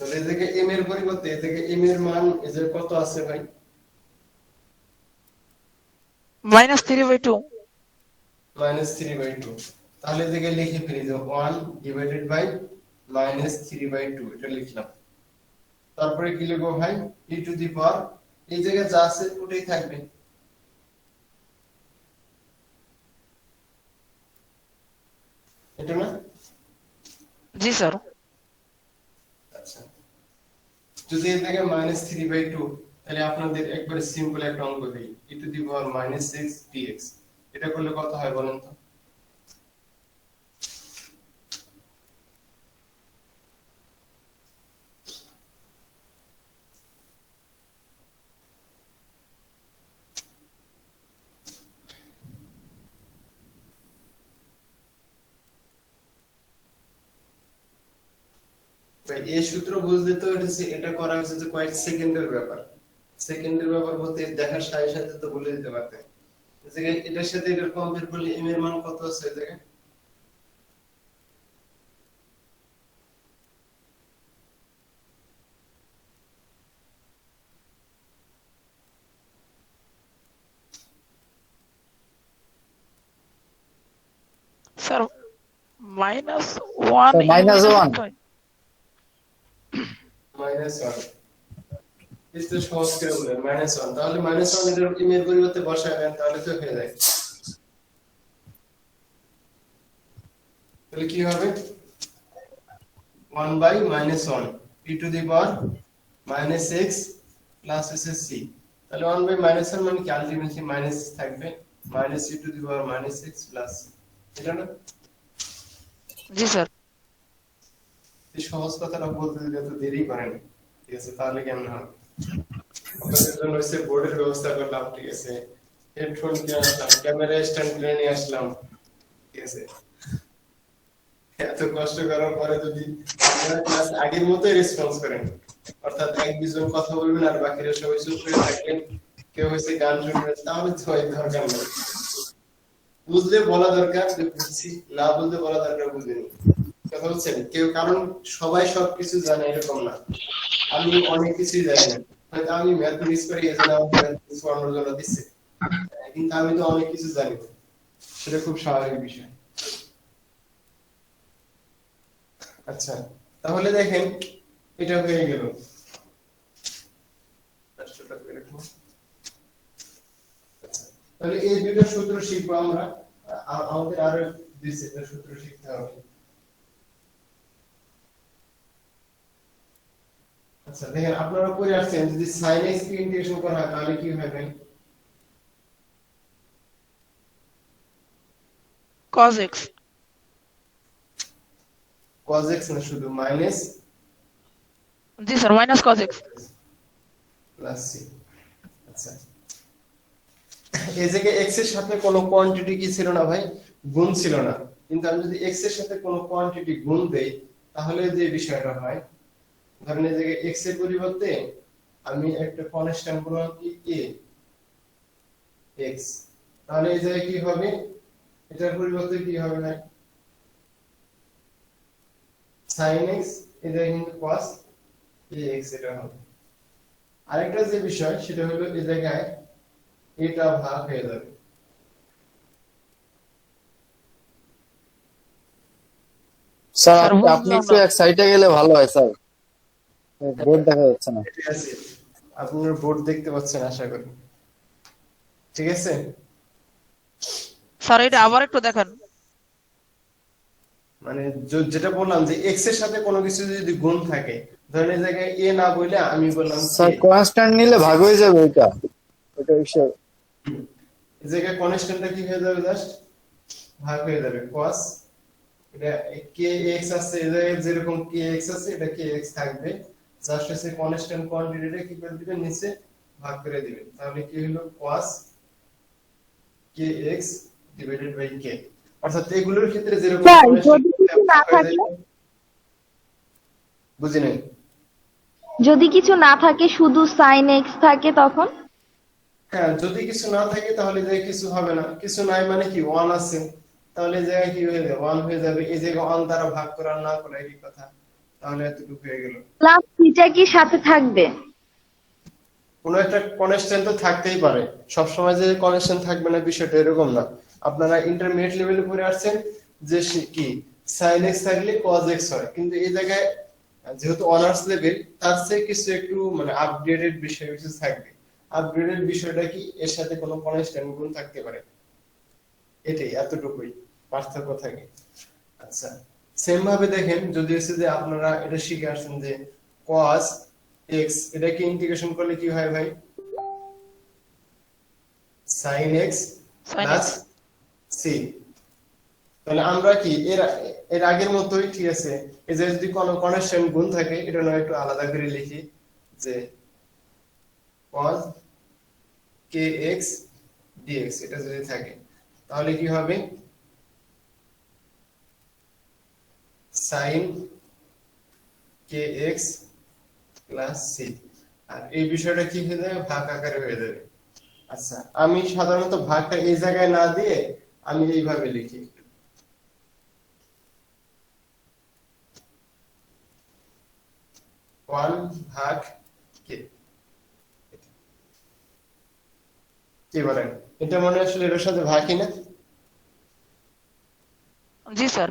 তাহলে এই থেকে m এর পরিবর্তে এই থেকে m এর মান এই যে কত আছে ভাই -3/2 -3/2 তাহলে এই থেকে লিখে ফেলি যে 1 ডিভাইডেড বাই -3/2 এটা লিখলাম তারপরে কি লিখবো ভাই e টু দি পাওয়ার এই জায়গায় যা আছে ওটাই থাকবে এটা না জি স্যার আচ্ছা যদি এর থেকে -3/2 তাহলে আপনাদের একবারে সিম্পল একটা অঙ্ক দেই e to the power -6 dx এটা করলে কত হয় বলেন তো ভাই এই সূত্র বুঝতে তো এটা করা হয়েছে যে কয়েক সেকেন্ডের ব্যাপার বলতে দেখার সাথে সাথে তো বলে দিতে পারতেন এটার সাথে এটার কম্পেয়ার করলে m এর মান কত আছে এই জায়গায় স্যার -1 -1 -1 এটা সহজ করে বলেন -1 তাহলে -1 এর m এর পরিবর্তে বসাবেন তাহলে তো হয়ে যায় তাহলে কি হবে 1 by -1 e to the power -x plus c তাহলে 1 বাই -1 মানে কি আলটিমেটলি মাইনাস থাকবে e to the power -x plus এটা না জি স্যার এই সহজ কথাটা বলতে দিলে তো দেরি করেন ঠিক আছে তাহলে কেমন হবে আপনাদের জন্য হচ্ছে বোর্ডের ব্যবস্থা করলাম ঠিক আছে হেডফোন কিনে আসলাম ক্যামেরা স্ট্যান্ড কিনে নিয়ে আসলাম ঠিক আছে এত কষ্ট করার পরে যদি আপনারা ক্লাস আগের মতোই রেসপন্স করেন অর্থাৎ এক দুজন কথা বলবেন আর বাকিরা সবাই চুপ করে থাকবেন কেউ হচ্ছে গান শুনবেন তাহলে তো এই দরকার নেই বুঝলে বলা দরকার যে বুঝছি না বলতে বলা দরকার বুঝিনি কথা বলছেন কেউ কারণ সবাই সবকিছু জানে এরকম না আমি অনেক কিছুই জানি না হয়তো আমি ম্যাথ মিস করে এজন্য আমাকে কিছু অন্যর জন্য দিচ্ছে কিন্তু আমি তো অনেক কিছু জানি না সেটা খুব স্বাভাবিক বিষয় আচ্ছা তাহলে দেখেন এটা হয়ে গেল তাহলে এই দুটো সূত্র শিখবো আমরা আমাদের আরো দুই সেটের সূত্র শিখতে হবে আচ্ছা দেখেন আপনারা পড়ে আসছেন যদি sin x কে ইন্টিগ্রেশন করা হয় তাহলে কি হবে cos x cos x না শুধু মাইনাস জি sir -cos x plus c আচ্ছা এই জায়গায় x এর সাথে কোনো কোয়ান্টিটি কি ছিল না ভাই গুণ ছিল না কিন্তু আমি যদি x এর সাথে কোনো কোয়ান্টিটি গুণ দেই তাহলে যে বিষয়টা হয় ধরেন এই জায়গায় x এর পরিবর্তে আমি একটা কনস্ট্যান্ট বললাম কি a x তাহলে এই জায়গায় কি হবে এটার পরিবর্তে কি হবে ভাই sin x এই জায়গায় কিন্তু cos ax এটা হবে আরেকটা যে বিষয় সেটা হলো এই জায়গায় এটা ভাগ হয়ে যাবে স্যার আপনি একটু এক সাইডে গেলে ভালো হয় স্যার বোর্ড দেখা যাচ্ছে না ঠিক আছে আপনারা বোর্ড দেখতে পাচ্ছেন আশা করি ঠিক আছে স্যার এটা আবার একটু দেখান মানে যেটা বললাম যে x এর সাথে কোনো কিছু যদি গুণ থাকে ধরেন এই জায়গায় a না বলে আমি বললাম স্যার কনস্ট্যান্ট নিলে ভাগ হয়ে যাবে এটা হিসাব এই জায়গায় কনস্ট্যান্টটা কি হয়ে যাবে জাস্ট ভাগ হয়ে যাবে cos এটা kx আছে এই জায়গায় যেরকম kx আছে এটা kx থাকবে জাস্ট এসে কনস্ট্যান্ট কোয়ান্টিটিটা কি করে দিবেন নিচে ভাগ করে দিবেন তাহলে কি হলো cos kx divided by k অর্থাৎ এগুলোর ক্ষেত্রে যেরকম বুঝিনি যদি কিছু না থাকে শুধু sin x থাকে তখন হ্যাঁ যদি কিছু না থাকে তাহলে যে কিছু হবে না কিছু নাই মানে কি 1 আছে তাহলে জায়গায় কি হয়ে যাবে 1 হয়ে যাবে এই জায়গায় 1 দ্বারা ভাগ করা না করা এই কথা তাহলে এতটুকু হয়ে গেল। প্লাস সিটা কি সাথে থাকবে? কোনো একটা কনস্ট্যান্ট তো থাকতেই পারে, সবসময় যে কনস্ট্যান্ট থাকবে না বিষয়টা এরকম না। আপনারা ইন্টারমিডিয়েট লেভেলে পড়ে আসছেন যে কি sin x থাকলে cos x হয়, কিন্তু এই জায়গায় যেহেতু অনার্স লেভেল তার চেয়ে কিছু একটু মানে আপডেটেড বিষয় কিছু থাকবে। আপডেটেড বিষয়টা কি, এর সাথে কোনো কনস্ট্যান্ট গুণ থাকতে পারে, এটাই এতটুকুই পার্থক্য থাকে। আচ্ছা, সেম ভাবে দেখেন যদি হচ্ছে যে আপনারা এটা শিখে আসছেন যে cos x, এটাকে ইন্টিগ্রেশন করলে কি হয় ভাই? sin x sin plus x c। তাহলে আমরা কি এর এর আগের মতোই, ঠিক আছে, এই যে যদি কোনো কনস্ট্যান্ট গুণ থাকে এটা নয় একটু আলাদা করে লিখি যে cos kx dx, এটা যদি থাকে তাহলে কি হবে sin kx প্লাস c। আর এই বিষয়টা কি হয়ে যাবে, ভাগ আকারে হয়ে যাবে। আচ্ছা, আমি সাধারণত ভাগটা এই জায়গায় না দিয়ে আমি এইভাবে লিখি, 1 ভাগ k। কি বলেন, এটা মনে হয় আসলে এর সাথে ভাগই না? জি স্যার।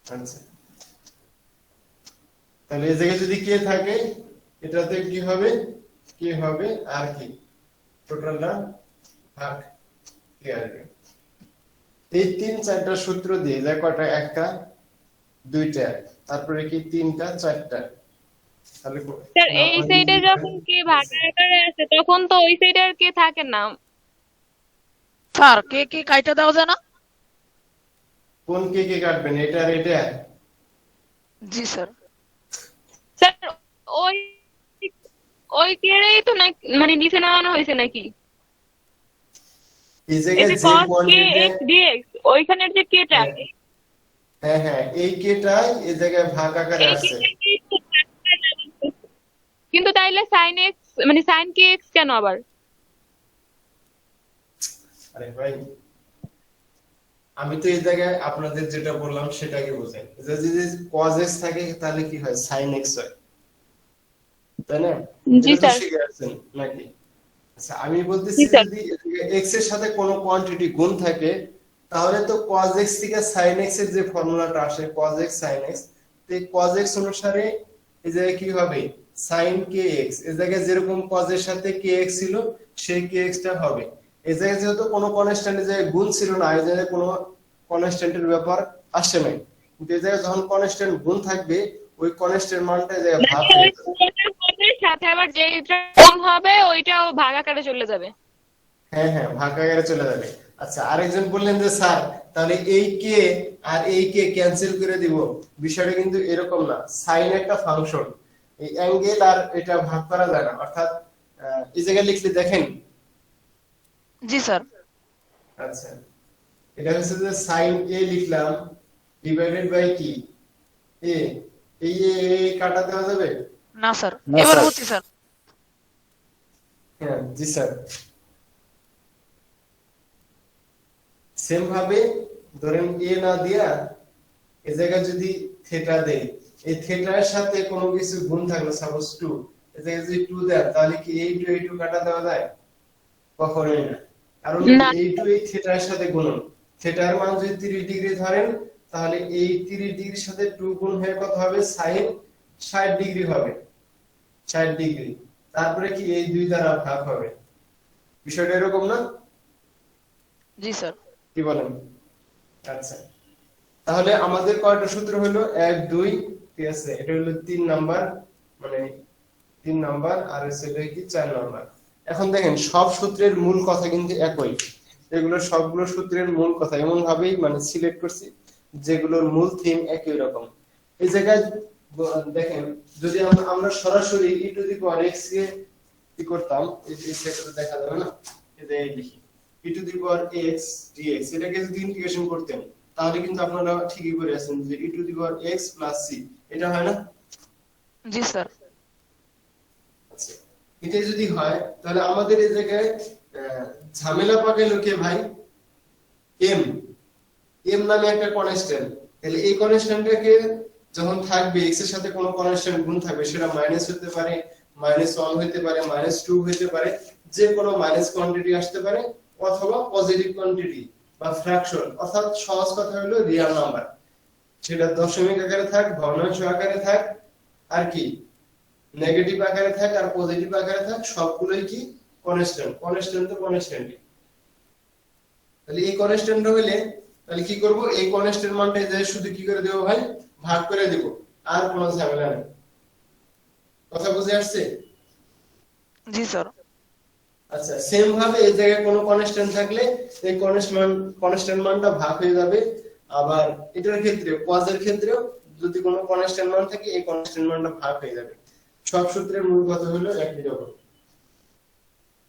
আচ্ছা, তাহলে এই জায়গায় যদি k থাকে এটাতে কি হবে, k হবে আর কি টোটালটা ভাগ k আসবে। এই 3-4টা সূত্র দিয়ে যা কয়টা, একটা দুইটা তারপরে কি তিনটা চারটা, তাহলে স্যার এই সাইডে যখন কে ভাগের আকারে আসে তখন তো ওই সাইডে আর কে থাকে না। স্যার কে কে কাইটা দেওয়া যায় না? কোন কে কাটবেন, এটা আর এটা? জি স্যার। স্যার ওই ওই কেড়েই তো না মানে নিচে নামানো হয়েছে নাকি? এই এই জায়গায় যে যে cos কোয়ান্টিটি, kx dx ওইখানের যে কেটা হ্যাঁ হ্যাঁ এই কেটাই এই জায়গায় ভাগ আকারে এই আসছে। কেটাকেই তো ভাগটা দেওয়া হয়েছে। কিন্তু তাইলে sin x মানে sin kx কেন আবার? আরে ভাই, আমি তো এই জায়গায় আপনাদের যেটা বললাম সেটাকে বোঝাই, যদি cos x থাকে তাহলে কি হয়, sin x হয়, তাই না? জি এটা তো স্যার। শিখে আসছেন নাকি? আচ্ছা, আমি বলতেছি জি স্যার। যদি x এর সাথে কোনো কোয়ান্টিটি গুণ থাকে তাহলে তো cos x থেকে sin x এর যে ফর্মুলাটা আসে cos x sin x, তো এই cos x অনুসারে এই জায়গায় কি হবে sin kx, এই জায়গায় যেরকম cos এর সাথে kx ছিল সেই kx টা হবে। এই জায়গায় যেহেতু কোনো কনস্ট্যান্টের জায়গায় গুণ ছিল না, এই জায়গায় কোনো কনস্ট্যান্টের ব্যাপার আসে নাই, কিন্তু এই জায়গায় যখন কনস্ট্যান্ট গুণ থাকবে ওই কনস্ট্যান্ট মানটা এই জায়গায় ভাগ মানে হয়ে ওই যাবে। পুরোটা পদের সাথে আবার যেটা গুণ হবে ওইটাও ভাগ আকারে চলে যাবে। হ্যাঁ হ্যাঁ ভাগ আকারে চলে যাবে। আচ্ছা, আরেকজন বললেন যে স্যার তাহলে এই কে আর এই কে ক্যান্সেল করে দিব, বিষয়টা কিন্তু এরকম না। সাইন একটা ফাংশন, এই অ্যাঙ্গেল আর এটা ভাগ করা যায় না, অর্থাৎ এই জায়গায় লিখলে দেখেন। জি স্যার। আচ্ছা, এটা হচ্ছে যে সাইন এ লিখলাম ডিভাইডেড বাই কি এ, এই কাটা দেওয়া যাবে? না স্যার, না এবার স্যার। বুঝছি স্যার। হ্যাঁ জি স্যার। সেম ভাবে ধরেন এ না দিয়া এই জায়গায় যদি থিটা দেই, এই থিটার সাথে কোনো কিছু গুণ থাকলো সাপোজ 2, এই জায়গায় যদি 2 দেন তাহলে কি এই 2 এই 2 কাটা দেওয়া যায়? কখনোই না, কারণ না এই 2 এই থিটার সাথে গুণন। থিটার মান যদি 30 ডিগ্রি ধরেন তাহলে এই 30 ডিগ্রির সাথে 2 গুণ হয়ে কত হবে, sin 60 ডিগ্রি হবে, 60 ডিগ্রি। তারপরে কি এই 2 দ্বারা ভাগ হবে, বিষয়টা এরকম না? জি স্যার। কি বলেন? আচ্ছা, তাহলে আমাদের কয়টা সূত্র হলো, 1 2, ঠিক আছে, এটা হলো 3 নাম্বার, মানে 3 নাম্বার, আর সেটা কি 4 নাম্বার। এখন দেখেন সব সূত্রের মূল কথা কিন্তু একই, এগুলো সবগুলো সূত্রের মূল কথা এমন ভাবেই মানে সিলেক্ট করছি যেগুলোর মূল থিম একই রকম। এই জায়গায় দেখেন যদি আমরা সরাসরি e to the power x কে কি করতাম, এই সেটা দেখা যাবে না, এই যে লিখি e to the power x dx, এটাকে যদি ইন্টিগ্রেশন করতেন তাহলে কিন্তু আপনারা ঠিকই করে আছেন যে e to the power x plus c, এটা হয় না? জি স্যার। আচ্ছা, এটা যদি হয় তাহলে আমাদের এই জায়গায় ঝামেলা পাকাইলো কে ভাই, m। m নামে একটা কনস্ট্যান্ট, তাহলে এই কনস্ট্যান্টটাকে যখন থাকবে x এর সাথে কোনো কনস্ট্যান্ট গুণ থাকবে, সেটা মাইনাস হতে পারে, -1 হতে পারে, -2 হতে পারে, যে কোনো মাইনাস কোয়ান্টিটি আসতে পারে, অথবা পজিটিভ কোয়ান্টিটি বা ফ্র্যাকশন, অর্থাৎ সহজ কথা হলো রিয়েল নাম্বার, সেটা দশমিক আকারে থাক, ভগ্নাংশ আকারে থাক, আর কি নেগেটিভ আকারে থাক আর পজিটিভ আকারে থাক, সবগুলোই কি কনস্ট্যান্ট। কনস্ট্যান্ট তো কনস্ট্যান্টই। তাহলে এই কনস্ট্যান্ট হইলে তাহলে কি করব, এই কনস্ট্যান্ট মানটা যে শুধু কি করে দেব ভাই, ভাগ করে দেব, আর কোনো ঝামেলা নেই। কথা বুঝে আসছে? জি স্যার। আচ্ছা, সেম ভাবে এই জায়গায় কোনো কনস্ট্যান্ট থাকলে এই কনস্ট্যান্ট মানটা ভাগ হয়ে যাবে। আবার এটার ক্ষেত্রে কজের ক্ষেত্রেও যদি কোনো কনস্ট্যান্ট মান থাকে, এই কনস্ট্যান্ট মানটা ভাগ হয়ে যাবে। সব সূত্রের মূল কথা হলো একই রকম।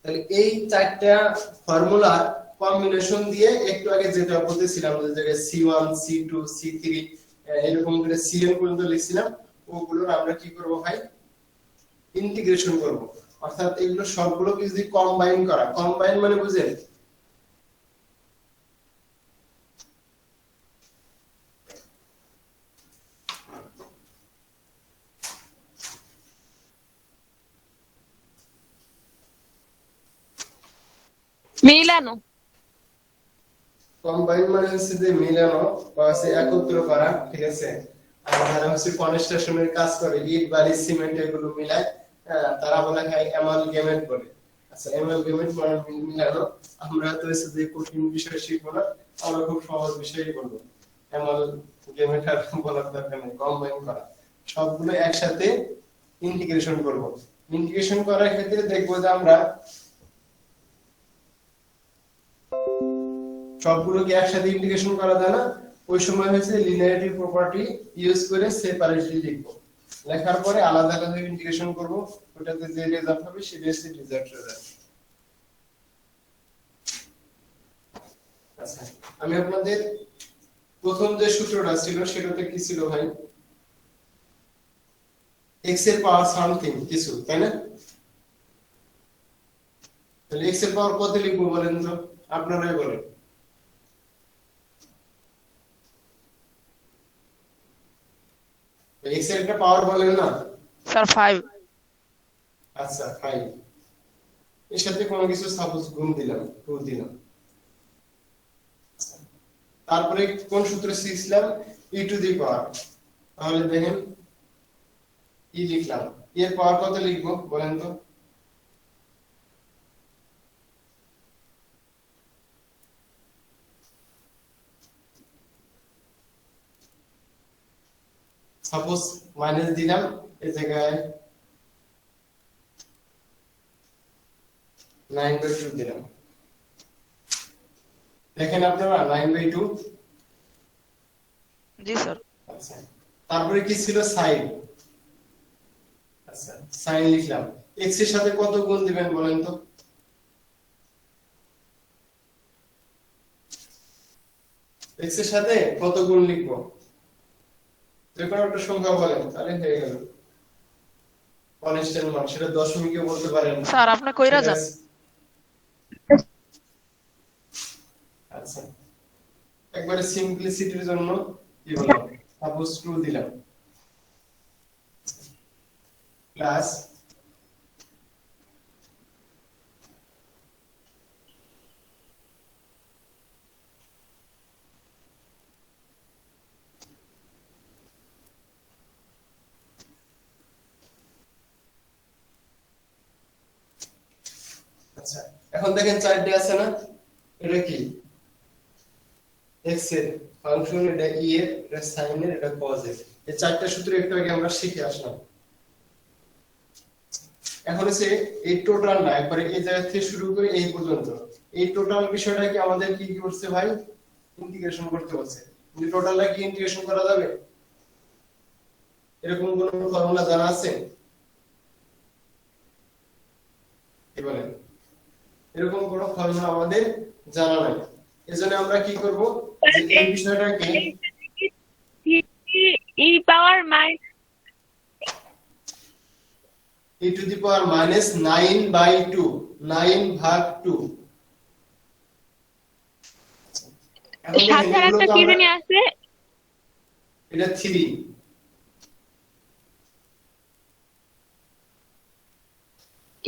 তাহলে এই চারটা ফর্মুলা কম্বিনেশন দিয়ে একটু আগে যেটা বলতেছিলাম, যে জায়গায় C1 C2 C3 এরকম করে Cn পর্যন্ত লিখছিলাম, ওগুলোর আমরা কি করব ভাই, ইন্টিগ্রেশন করব। অর্থাৎ এগুলো সবগুলোকে যদি কম্বাইন করা, কম্বাইন মানে বুঝেন, মিলানো। কম্বাইন মানে হচ্ছে যে মিলানো বা হচ্ছে একত্র করা, ঠিক আছে। আর যারা হচ্ছে কনস্ট্রাকশনের কাজ করে, ইট বালি সিমেন্ট এগুলো মিলায়, তারা বলে হয় অ্যামালগেমেট বলে। আচ্ছা, অ্যামালগেমেট মানে মিলানো। আমরা তো হচ্ছে যে কঠিন বিষয় শিখবো না, আমরা খুব সহজ বিষয়ই বলবো। অ্যামালগেমেট আর বলার দরকার নেই, কম্বাইন করা, সবগুলো একসাথে ইন্টিগ্রেশন করব। ইন্টিগ্রেশন করার ক্ষেত্রে দেখবো যে আমরা সবগুলোকে একসাথে ইন্টিগ্রেশন করা যায় না, ওই সময় হচ্ছে লিনিয়ারিটি প্রপার্টি ইউজ করে সেপারেটলি লিখবো। লেখার পরে আলাদা আলাদা ইন্টিগ্রেশন করব, ওটাতে যে রেজাল্ট হবে সেটাই হচ্ছে রেজাল্ট। আচ্ছা, আমি আপনাদের প্রথম যে সূত্রটা ছিল সেটাতে কি ছিল ভাই, x এর পাওয়ার সামথিং কিছু, তাই না? তাহলে x এর পাওয়ার কত লিখবো বলেন তো, আপনারাই বলেন। x এর একটা পাওয়ার বলেন না স্যার 5। আচ্ছা, 5, এর সাথে কোনো কিছু সাপোজ গুণ দিলাম, 2 দিলাম। তারপরে কোন সূত্র শিখলাম, e টু দি পাওয়ার। তাহলে দেখেন e লিখলাম, এর পাওয়ার কত লিখবো বলেন তো? সাপোজ মাইনাস দিলাম, এই জায়গায় 9/2 দিলাম। দেখেন আপনারা 9/2। জি স্যার। আচ্ছা, তারপরে কি ছিল, সাইন। আচ্ছা, সাইন লিখলাম, x এর সাথে কত গুণ দিবেন বলেন তো? x এর সাথে কত গুণ লিখবো, যে কোনো একটা সংখ্যা বলেন, তাহলে হয়ে গেল কনস্ট্যান্ট মান। সেটা দশমিকে বলতে পারেন। স্যার আপনি কইরা যান। আচ্ছা, একবারে সিম্পলিসিটির জন্য কি বললাম, সাপোজ 2 দিলাম, প্লাস আচ্ছা, এখন দেখেন চারটে আছে না, এটা কি x এর ফাংশন, এটা e এর, এটা sin এর, এটা cos এর। এই চারটা সূত্র একটু আগে আমরা শিখে আসলাম। এখন হচ্ছে এই টোটালটা একবারে এই জায়গা থেকে শুরু করে এই পর্যন্ত, এই টোটাল বিষয়টা কি আমাদের কি করছে ভাই, ইন্টিগ্রেশন করতে হচ্ছে। কিন্তু টোটালটা কি ইন্টিগ্রেশন করা যাবে? এরকম কোন ফর্মুলা জানা আছে? কি বলেন? এরকম কোন ফর্মুলা আমাদের জানা নাই। এজন্য আমরা কি করব, যে এই বিষয়টাকে e power e to the power -9/2, 9 ভাগ 2। সাথে একটা কি জানি আছে, এটা 3,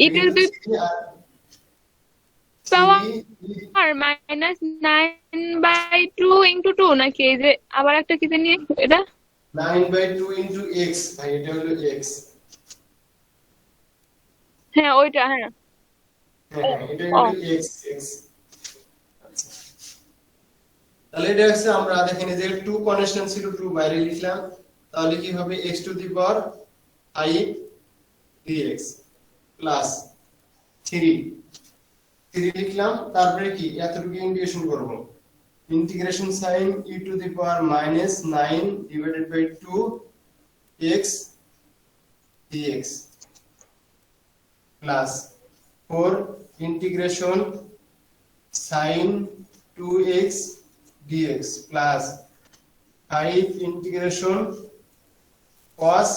it will be power minus 9/2 into 2 নাকি এই যে আবার একটা কি জানি এটা 9/2 into x ভাই এটা হলো x হ্যাঁ ওইটা হ্যাঁ এটা হলো x x আচ্ছা তাহলে এটা হচ্ছে আমরা দেখেন যে 2 কনস্ট্যান্ট ছিল 2 বাইরে লিখলাম তাহলে কি হবে x to the power i dx plus 3 লিখলাম তারপরে কি এতটুকু ইন্টিগ্রেশন করব integration sine e to the power minus 9 divided by 2 x dx plus 4 integration sine 2x dx plus 5 integration cos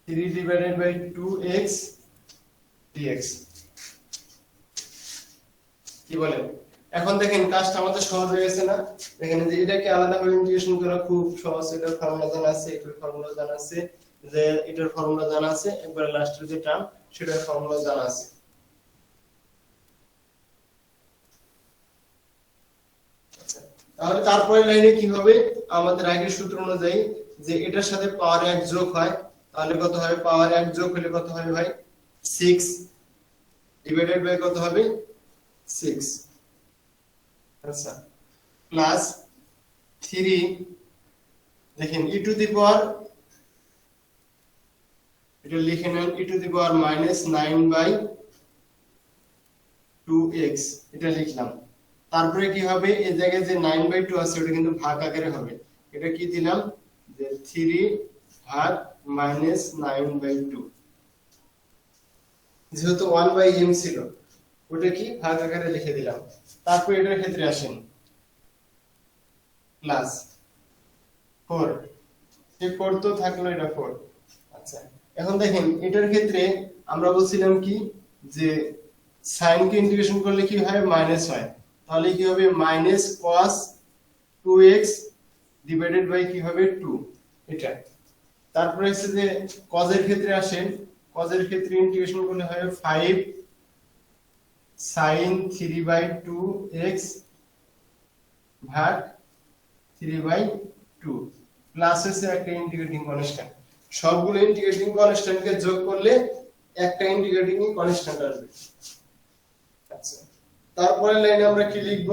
3 divided by 2x dx কি বলেন এখন দেখেন কাজটা আমাদের সহজ হয়ে গেছে না দেখেন যে এটাকে আলাদা করে ইন্টিগ্রেশন করা খুব সহজ এটার ফর্মুলা জানা আছে এটার ফর্মুলা জানা আছে যে এটার ফর্মুলা জানা আছে একবার লাস্টের যে টার্ম সেটার ফর্মুলা জানা আছে তাহলে তারপরে লাইনে কি হবে আমাদের আগের সূত্র অনুযায়ী যে এটার সাথে পাওয়ার 1 যোগ হয় তাহলে কত হবে পাওয়ার 1 যোগ হলে কত হবে ভাই 6 ডিভাইডেড বাই কত হবে 6 আচ্ছা প্লাস 3 দেখেন e টু দি পাওয়ার এটা লিখে নেন e to the power minus 9/2x এটা লিখলাম তারপরে কি হবে এই জায়গায় যে 9/2 আছে ওটা কিন্তু ভাগ আকারে হবে এটা কি দিলাম যে 3 ভাগ মাইনাস 9/2 যেহেতু 1/m ছিল ওটা কি ভাগ আকারে লিখে দিলাম তারপর এটার ক্ষেত্রে আসেন প্লাস 4 এই 4 তো থাকলো এটা 4 আচ্ছা এখন দেখেন এটার ক্ষেত্রে আমরা বলছিলাম কি যে sin কে ইন্টিগ্রেশন করলে কি হয় মাইনাস হয় তাহলে কি হবে minus cos 2x divided by কি হবে 2 এটা তারপরে হচ্ছে যে cos এর ক্ষেত্রে আসেন cos এর ক্ষেত্রে ইন্টিগ্রেশন করলে হয় 5 sin 3/2x ভাগ 3/2 প্লাস হচ্ছে একটা ইন্টিগ্রেটিং কনস্ট্যান্ট সবগুলো ইন্টিগ্রেটিং কনস্ট্যান্টকে যোগ করলে একটা ইন্টিগ্রেটিং কনস্ট্যান্ট আসবে আচ্ছা তারপরের লাইনে আমরা কি লিখব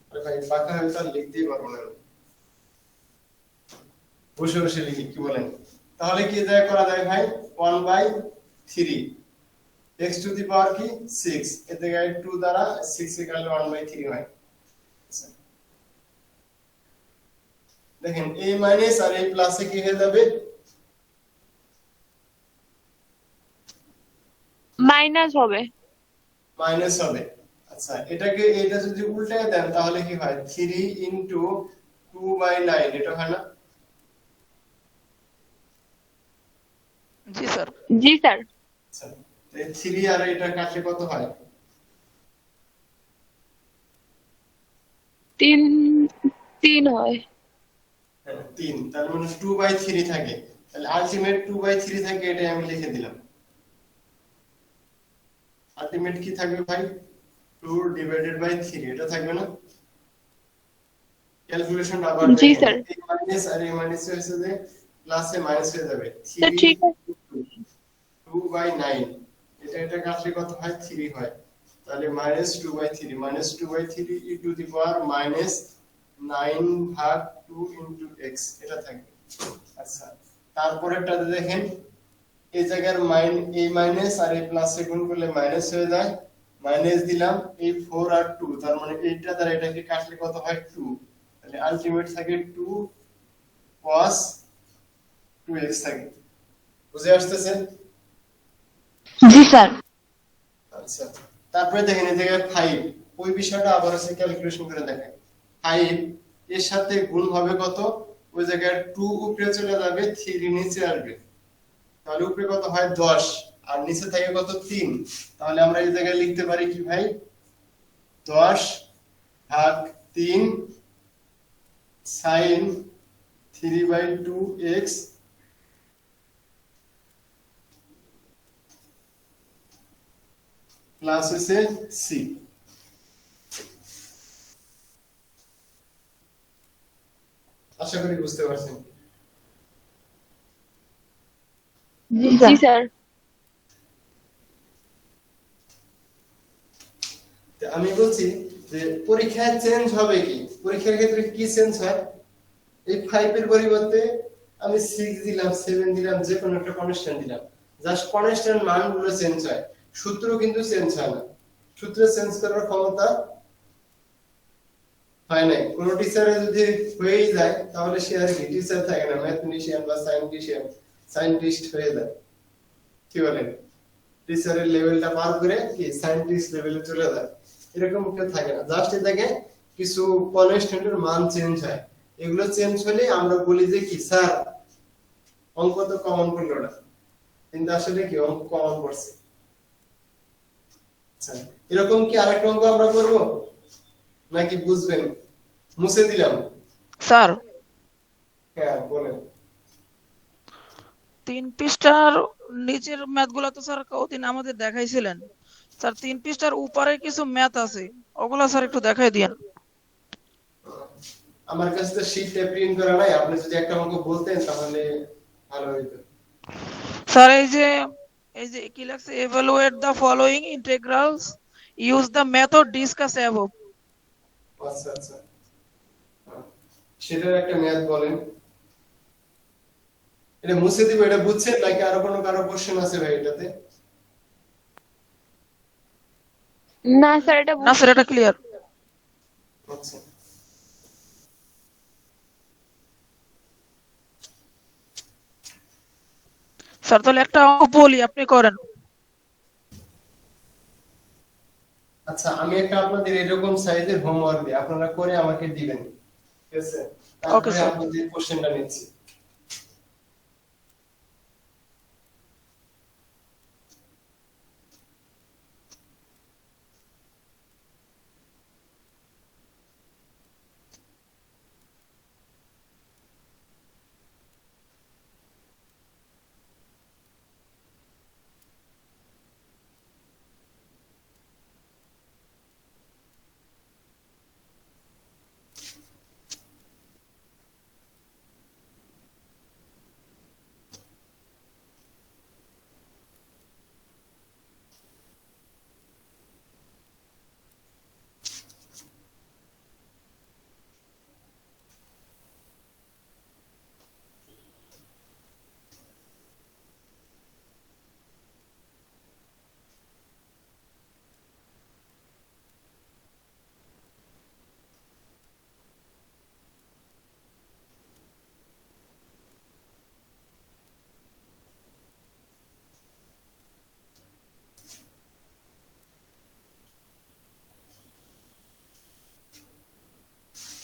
আরে ভাই বাঁকা হয়ে তো লিখতেই পারবো না বসে বসে লিখি কি বলেন তাহলে কি যায় করা যায় ভাই 1/3 x টু দি পাওয়ার কি 6 এতে গিয়ে 2 দ্বারা 6 এ কাটলে 1/3 হয় আচ্ছা দেখেন a মাইনাস আর a প্লাস এ কি হয়ে যাবে মাইনাস হবে মাইনাস হবে আচ্ছা এটাকে এটা যদি উল্টায় দেন তাহলে কি হয় 3 ইনটু 2/9 এটা হয় না জি স্যার জি স্যার আচ্ছা এই 3 আর এটা কাটলে কত হয় 3 হয় হ্যাঁ 3 তার মানে 2/3 থাকে তাহলে আলটিমেট 2/3 থাকে এটা আমি লিখে দিলাম আলটিমেট কি থাকবে ভাই 2 ডিভাইডেড বাই 3 এটা থাকবে না ক্যালকুলেশন আবার জি স্যার মাইনাস আর এই মাইনাস হয়েছে যে প্লাসে মাইনাস হয়ে যাবে স্যার ঠিক আছে 2/9 এটা কাটলে কত হয় 3 হয় তাহলে -2/3 e টু দি পাওয়ার -9 ভাগ 2 into x এটা থাকবে আচ্ছা তারপরেরটাতে দেখেন এই জায়গার এই মাইনাস আর এই প্লাসে গুণ করলে মাইনাস হয়ে যায় মাইনাস দিলাম এই 4 আর 2 তার মানে এইটা দ্বারা এটাকে কাটলে কত হয় 2 তাহলে আলটিমেট থাকে 2 cos 2x থাকে বুঝে আসতেছে জি স্যার আচ্ছা তারপরে দেখেন এই জায়গায় 5 ওই বিষয়টা আবার আছে ক্যালকুলেশন করে দেখেন 5 এর সাথে গুণ হবে কত ওই জায়গায় 2 উপরে চলে যাবে 3 নিচে আসবে তাহলে উপরে কত হয় 10 আর নিচে থাকে কত 3 তাহলে আমরা এই জায়গায় লিখতে পারি কি ভাই 10 ভাগ 3 sin 3/2x ক্লাস হচ্ছে সি। আশা করি বুঝতে পারছেন। জি জি স্যার। স্যার। তো আমি বলছি যে পরীক্ষায় চেঞ্জ হবে কি, পরীক্ষার ক্ষেত্রে কি চেঞ্জ হয়, এই 5 এর পরিবর্তে আমি 6 দিলাম, 7 দিলাম, যে কোনো একটা কনস্ট্যান্ট দিলাম, জাস্ট কনস্ট্যান্ট মানগুলো চেঞ্জ হয়, সূত্র কিন্তু চেঞ্জ হয় না। সূত্র চেঞ্জ করার ক্ষমতা হয় নাই। কোন টিচারের যদি হয়েই যায় তাহলে সে আর কি টিচার থাকে না, ম্যাথমেটিশিয়ান বা সায়েন্টিস্ট হয়ে যায়। কি বলেন? টিচারের লেভেলটা পার করে কি সায়েন্টিস্ট লেভেলে চলে যায়, এরকম কেউ থাকে না। জাস্ট এটাকে কিছু কনস্ট্যান্টের মান চেঞ্জ হয়, এগুলো চেঞ্জ হলে আমরা বলি যে কি স্যার অঙ্ক তো কমন পড়লো না, কিন্তু আসলে কি অঙ্ক কমন পড়ছে। আচ্ছা, এরকম কি আরেকটা অঙ্ক আমরা করব নাকি বুঝবেন? মুছে দিলাম। স্যার হ্যাঁ বলেন। 3 পৃষ্ঠার নিচের ম্যাথ গুলো তো স্যার ওদিন আমাদের দেখাইছিলেন। স্যার 3 পৃষ্ঠার উপরে কিছু ম্যাথ আছে, ওগুলা স্যার একটু দেখাই দিয়েন। আমার কাছে তো শীটটা প্রিন্ট করা নাই, আপনি যদি একটা অঙ্ক বলতেন তাহলে ভালো হতো। স্যার এই যে কি লাগছে, evaluate the following integrals, use the method discussed above। আচ্ছা আচ্ছা, সেটার একটা ম্যাথ বলেন। এটা মুছে দিব, এটা বুঝছেন নাকি আরো কোনো কারো কোশ্চেন আছে ভাই এটাতে? না স্যার, এটা না স্যার এটা ক্লিয়ার। আচ্ছা স্যার তাহলে একটা অঙ্ক বলি, আপনি করেন। আচ্ছা, আমি একটা আপনাদের এরকম সাইজের হোমওয়ার্ক দিই, আপনারা করে আমাকে দিবেন, ঠিক আছে? ওকে তারপরে স্যার। আপনাদের কোশ্চেনটা নিচ্ছি।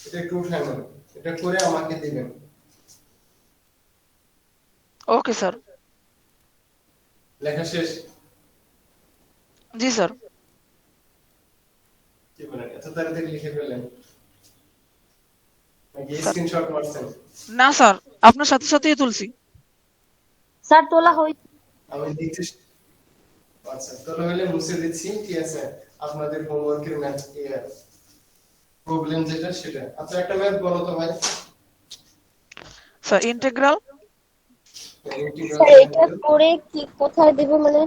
এটা একটু উঠায় নেন, এটা করে আমাকে দিবেন। Okay sir. লেখা শেষ? জি স্যার। কি বলেন, এত তাড়াতাড়ি লিখে ফেললেন নাকি স্যার স্ক্রিনশট মারছেন? না স্যার, আপনার সাথে সাথেই তুলছি। স্যার তোলা হয়েছে। আমি দিচ্ছি। আচ্ছা, তাহলে হলে মুছে দিচ্ছি, ঠিক আছে? আপনাদের হোমওয়ার্কের ম্যাথ প্রবলেম যেটা সেটা। আচ্ছা, একটা ম্যাথ বলো তো ভাই। Sir integral. ইন্টিগ্রাল স্যার এটা করে কি কোথায় দেব মানে?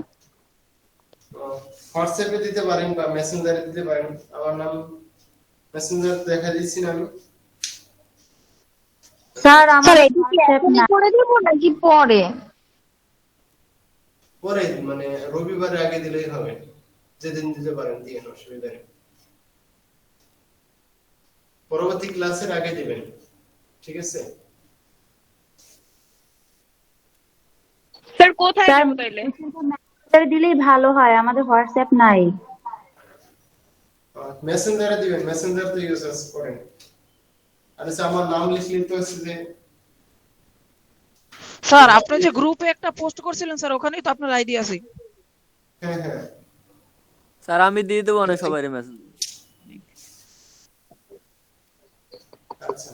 হোয়াটসঅ্যাপে দিতে পারেন বা মেসেঞ্জারে দিতে পারেন। আমার নাম মেসেঞ্জার দেখা দিচ্ছি না আমি। স্যার আমার এটা কি এখনই করে দেব নাকি পরে? পরে মানে রবিবারে আগে দিলেই হবে, যেদিন দিতে পারেন দিয়ে অসুবিধা নেই। পরবর্তী ক্লাসের আগে দিবেন, ঠিক আছে? স্যার কোথায় স্যার দেবো তাইলে? মেসেঞ্জারে দিলেই ভালো হয়, আমাদের হোয়াটসঅ্যাপ নাই। মেসেঞ্জারে দিবেন, মেসেঞ্জার তো ইউজ করেন। আর আচ্ছা, আমার নাম লিখলে তো হচ্ছে যে স্যার আপনি যে গ্রুপে একটা পোস্ট করছিলেন স্যার, ওখানেই তো আপনার আইডি আছে। হ্যাঁ হ্যাঁ। স্যার আমি দিয়ে দেবো না সবাই মেসেজ। আচ্ছা,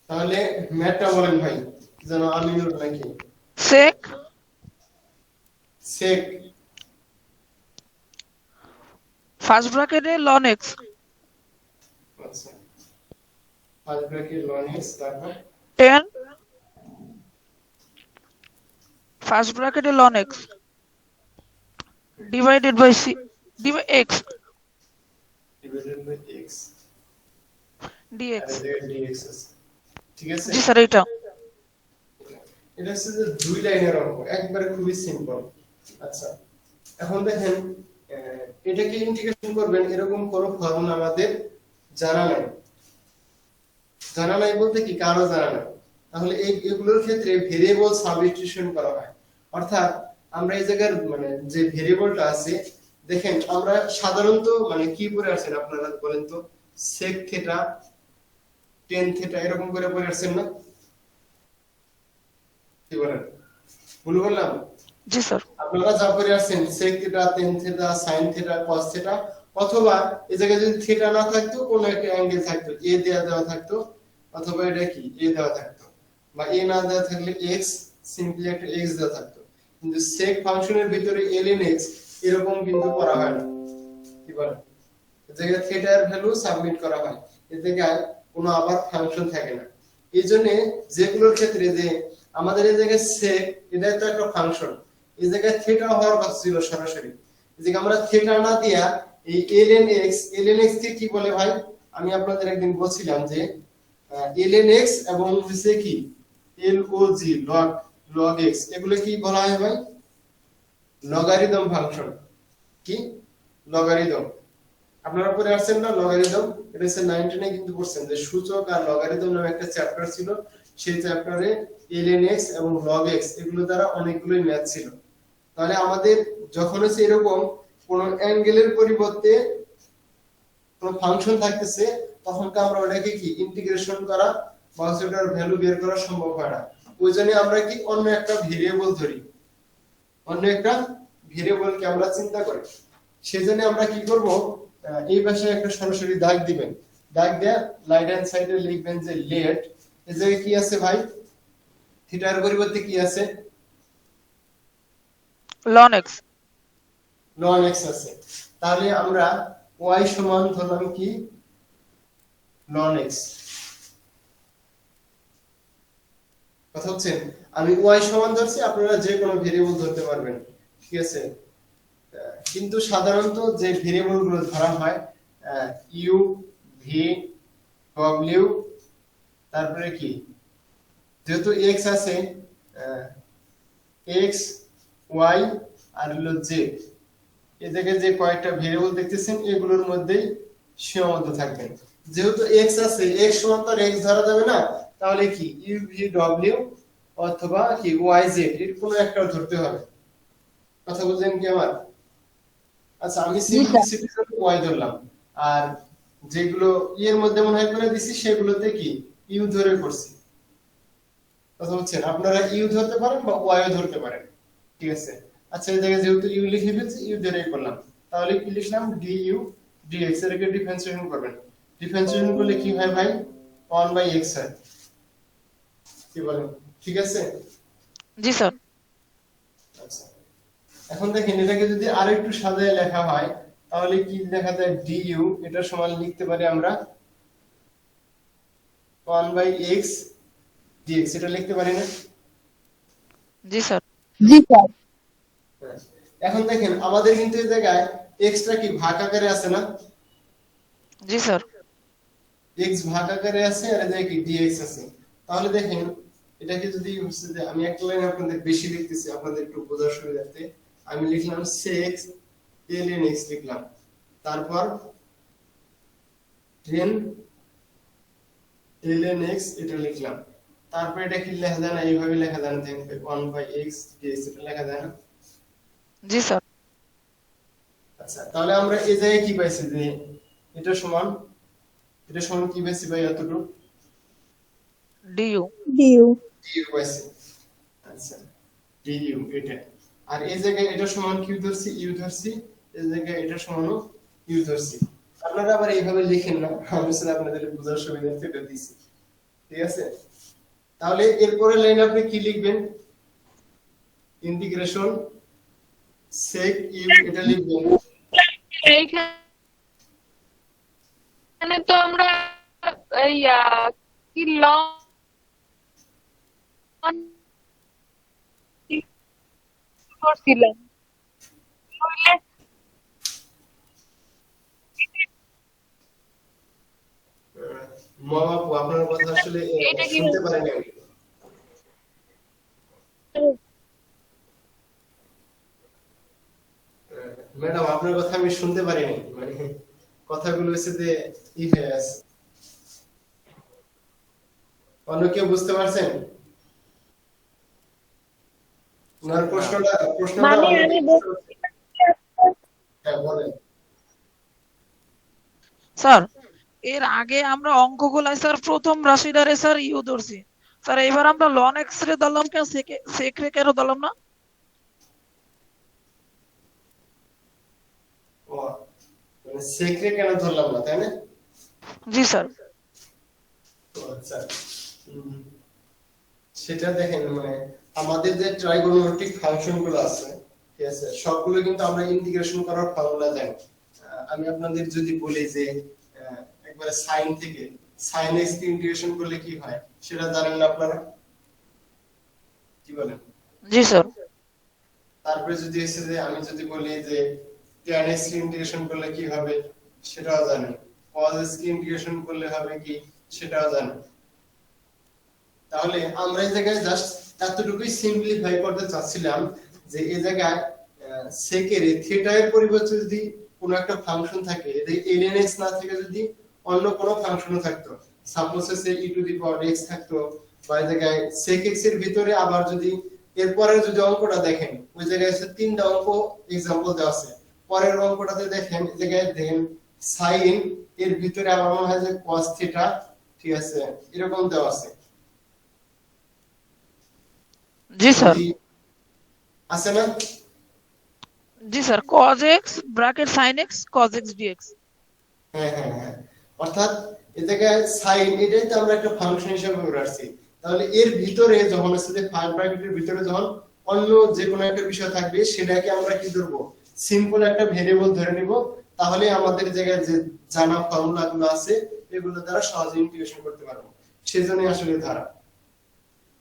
তাহলে ম্যাথটা বলেন ভাই, যেন আমিনুর নাকি সেক শেখ ফার্স্ট ব্র্যাকেটে ln x, আচ্ছা ফার্স্ট ব্র্যাকেট ln x, তারপর 10 ফার্স্ট ব্র্যাকেটে ln x divided by x divided by x dx। আর এই dx আছে, ঠিক আছে। জি স্যার এইটা। এটা হচ্ছে যে দুই লাইনের অঙ্ক, একবারে খুবই সিম্পল। আচ্ছা এখন দেখেন এটাকে ইন্টিগ্রেশন করবেন, এরকম কোনো ফর্মুলা আমাদের জানা নাই। জানা নাই বলতে কি কারো জানা নাই, তাহলে এগুলোর ক্ষেত্রে ভেরিয়েবল সাবস্টিটিউশন করা হয়। অর্থাৎ আমরা এই জায়গার মানে যে ভেরিয়েবলটা আছে, দেখেন আমরা সাধারণত মানে কি করে আসেন আপনারা বলেন তো, sec থিটা tan থিটা এরকম করে পড়ে আসছেন না? কি বলেন, ভুল বললাম? জি স্যার। আপনারা যা করে আসছেন sec theta tan theta sin theta cos theta, অথবা এই জায়গায় যদি থিটা না থাকতো কোনো একটা অ্যাঙ্গেল থাকতো, a দেওয়া থাকতো, অথবা এটা কি a দেওয়া থাকতো, বা a না দেওয়া থাকলে x, সিম্পলি একটা x দেওয়া থাকতো। কিন্তু sec ফাংশনের ভিতরে ln x এরকম কিন্তু করা হয় না। কি বলেন, এই জায়গায় থিটার ভ্যালু সাবমিট করা হয়, এর জায়গায় কোনো আবার ফাংশন থাকে না। এইজন্য যেগুলোর ক্ষেত্রে যে আমাদের এই জায়গায় sec এটা তো একটা ফাংশন, এই জায়গায় থিটা হওয়ার কথা ছিল সরাসরি, এই জায়গায় আমরা থিটা না দিয়া এই ln x কে কি বলে ভাই, আমি আপনাদের একদিন বলছিলাম যে ln x এবং হচ্ছে কি log x, এগুলো কি বলা হয় ভাই, লগারিদম ফাংশন। কি লগারিদম, আপনারা পরে আসছেন না লগারিদম? এটা হচ্ছে 19 এ কিন্তু পড়ছেন যে সূচক আর লগারিদম নামে একটা চ্যাপ্টার ছিল, সেই চ্যাপ্টারে ln x এবং log x এগুলো দ্বারা অনেকগুলোই ম্যাথ ছিল। তাহলে আমাদের যখন হচ্ছে এরকম কোন অ্যাঙ্গেলের পরিবর্তে কোন ফাংশন থাকতেছে, তখন আমরা ওটাকে কি ইন্টিগ্রেশন করা বা সেটার ভ্যালু বের করা সম্ভব হয় না। ওইজন্য আমরা কি অন্য একটা ভেরিয়েবল ধরি, অন্য একটা ভেরিয়েবলকে আমরা চিন্তা করি। সেজন্য আমরা কি করব, এই পাশে একটা সরাসরি দাগ দিবেন, দাগ দিয়ে রাইট হ্যান্ড সাইডে লিখবেন যে লেট, এই জায়গায় কি আছে ভাই, থিটার পরিবর্তে কি আছে, ln x। ln x আছে। তাহলে আমরা y সমান ধরলাম কি ln x। কথা হচ্ছে আমি y সমান ধরছি, আপনারা যে কোনো ভেরিয়েবল ধরতে পারবেন, ঠিক আছে। কিন্তু সাধারণত যে ভেরিয়েবল গুলো ধরা হয় u v w, তারপরে কি যেহেতু x আছে x y আর হলো z, এই জায়গায় যে কয়েকটা ভেরিয়েবল দেখতেছেন এগুলোর মধ্যেই সীমাবদ্ধ থাকবেন। যেহেতু x আছে, x সমান তো x ধরা যাবে না, তাহলে কি u v w অথবা কি y z এর কোনো একটা ধরতে হবে। কথা বুঝলেন কি আমার? আচ্ছা আমি সিম্পলিসিটির জন্য y ধরলাম, আর যেগুলো এর মধ্যে মনে হয় করে দিছি সেগুলোতে কি u ধরে করছি। কথা হচ্ছে আপনারা u ধরতে পারেন বা y ও ধরতে পারেন, ঠিক আছে। আচ্ছা এই জায়গায় যেহেতু u লিখে ফেলছি, u ধরেই করলাম, তাহলে কি লিখলাম du dx, এরকে ডিফারেন্সিয়েশন করবেন। ডিফারেন্সিয়েশন করলে কি হয় ভাই, 1/x হয়। কি বলেন, ঠিক আছে? জি স্যার। আচ্ছা এখন দেখেন এটাকে যদি আরেকটু সাজায় লেখা হয়, তাহলে কি লেখা যায়, du এটা সমান লিখতে পারি আমরা 1/x dx, এটা লিখতে পারি না? জি স্যার। জি স্যার। এখন দেখেন আমাদের কিন্তু এই জায়গায় x টা কি ভাগ আকারে আছে না? জি স্যার। x ভাগ আকারে আছে আর এই জায়গায় কি dx আছে। তাহলে দেখেন এটাকে যদি আমি একটা লাইন আপনাদের বেশি লিখতেছি আপনাদের একটু বোঝার সুবিধার্থে, আমি লিখলাম sec ln x লিখলাম, তারপর 10 ln x এটা লিখলাম, তারপর এটা কি লেখা যায় না, এইভাবে লেখা যায় না, 1/x dx এটা লেখা যায় না? জি স্যার। আচ্ছা তাহলে আমরা এই জায়গায় কি পাইছি যে এটা সমান কি পাইছি ভাই, এতটুকু du ডিউ du পাইছি। আচ্ছা du এটা, আর এই জায়গায় এটা সমান কি ধরছি, u ধরছি, এই জায়গায় এটা সমানও u ধরছি। আপনারা আবার এইভাবে লিখেন না, আমি শুধু আপনাদের বোঝার সুবিধার্থে এটা দিছি, ঠিক আছে। তাহলে এরপরে লাইন আপনি কি লিখবেন, ইন্টিগ্রেশন sec u এটা লিখবেন। এইখানে এখানে তো আমরা এই কি লন করছিলাম নইলে মম আপু আপনার কথা আসলে এটা কি শুনতে পারিনি আমি। ম্যাডাম আপনার কথা আমি শুনতে পারিনি, মানে কথাগুলো হচ্ছে যে ই হয়ে আছে। অন্য কেউ বুঝতে পারছেন? ওনার প্রশ্নটা মানে অন্য আমি কেউ বুঝতে পারছেন? হ্যাঁ বলেন। স্যার এর আগে আমরা অঙ্কগুলাই স্যার প্রথম রাশিদারে স্যার ইউ ধরছি স্যার, এবার আমরা লন এক্স রে ধরলাম কেন, সেক রে কেন ধরলাম না? ও মানে সেক্রে কেন ধরলাম না, তাই না? জি স্যার। ও আচ্ছা। উম, সেটা দেখেন, মানে আমাদের যে ট্রাইগোনোমেট্রিক ফাংশন গুলো আছে, ঠিক আছে, সবগুলো কিন্তু আমরা ইন্টিগ্রেশন করার ফর্মুলা জানি। আমি আপনাদের যদি বলি যে একবারে সাইন থেকে সাইন এক্স কে ইন্টিগ্রেশন করলে কি হয় সেটা জানেন না আপনারা? কি বলেন? জি স্যার। তারপরে যদি এসে যে আমি যদি বলি যে tan x কে ইন্টিগ্রেশন করলে কি হবে সেটাও জানেন, cos x কে ইন্টিগ্রেশন করলে হবে কি সেটাও জানেন। তাহলে আমরা এই জায়গায় জাস্ট এতটুকুই সিম্পলিফাই করতে চাচ্ছিলাম যে এই জায়গায় সেকের থিটা এর পরিবর্তে যদি কোনো একটা ফাংশন থাকে, এই ln x না থেকে যদি অন্য কোনো ফাংশন থাকতো, suppose say e to the power x থাকতো, বা এই জায়গায় sec x এর ভিতরে আবার যদি এরপরে যদি অঙ্কটা দেখেন ওই জায়গায় আছে তিনটা অঙ্ক एग्जांपल দেওয়া আছে, পরের অঙ্কটাতে দেখেন এই জায়গায় দেখেন sin এর ভিতরে আবার মনে হয় যে cos থিটা, ঠিক আছে, এরকম দেওয়া আছে। জি স্যার। আছে না? জি sir, cos x bracket sin x cos x dx। হ্যাঁ হ্যাঁ হ্যাঁ, অর্থাৎ এই জায়গায় sin এটাই তো আমরা একটা ফাংশন হিসেবে ধরে রাখছি। তাহলে এর ভিতরে যখন আছে যে ফার্স্ট ব্র্যাকেটের ভিতরে যখন অন্য যে কোনো একটা বিষয় থাকবে সেটাকে আমরা কি ধরবো, সিম্পল একটা ভেরিয়েবল ধরে নিব, তাহলে আমাদের জায়গায় যে জানা ফর্মুলা গুলো আছে এগুলো দ্বারা সহজে ইন্টিগ্রেশন করতে পারবো। সেজন্যই আসলে ধারা,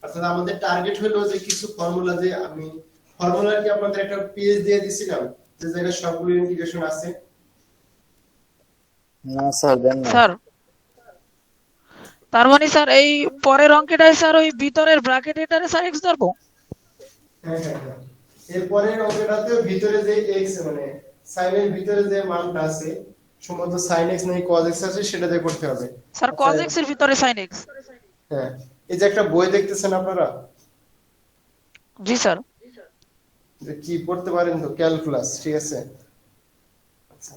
অর্থাৎ আমাদের টার্গেট হলো যে কিছু ফর্মুলা, যে আমি ফর্মুলা কি আপনাদের একটা পেজ দিয়ে দিছিলাম যে জায়গায় সবগুলো ইন্টিগ্রেশন আছে? না স্যার দেন না। স্যার তার মানে স্যার এই পরের অঙ্কটাই স্যার ওই ভিতরের ব্র্যাকেট এটারে স্যার x ধরবো? হ্যাঁ হ্যাঁ হ্যাঁ, এরপরের অঙ্কটাতে ভিতরে যে x মানে sin এর ভিতরে যে মানটা আছে সম্ভবত sin x নাই cos x আছে সেটা দিয়ে করতে হবে। স্যার cos x এর ভিতরে sin x। হ্যাঁ, এই যে একটা বই দেখতেছেন আপনারা, জি স্যার। যে কি পড়তে পারেন তো, ক্যালকুলাস, ঠিক আছে। আচ্ছা,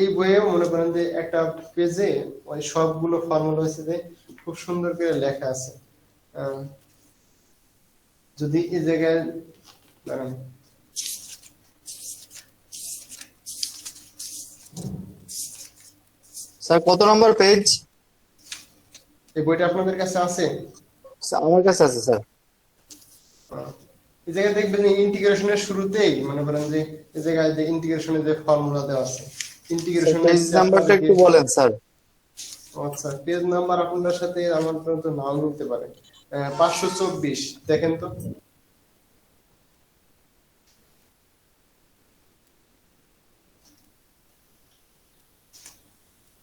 এই বইয়ে মনে করেন যে একটা পেজে ওই সবগুলো ফর্মুলা আছে যে খুব সুন্দর করে লেখা আছে। যদি এই জায়গায় দাঁড়ান, স্যার কত নম্বর পেজ? এই বইটা আপনাদের কাছে আছে? আমার কাছে আছে স্যার। এই জায়গায় দেখবেন যে ইন্টিগ্রেশনের শুরুতেই মনে করেন যে এই জায়গায় যে ইন্টিগ্রেশনের যে ফর্মুলা দেওয়া আছে, ইন্টিগ্রেশন পেজ নাম্বারটা একটু বলেন স্যার। আচ্ছা, পেজ নাম্বার আপনার সাথে আমার তো নাম বলতে পারে 524, দেখেন তো।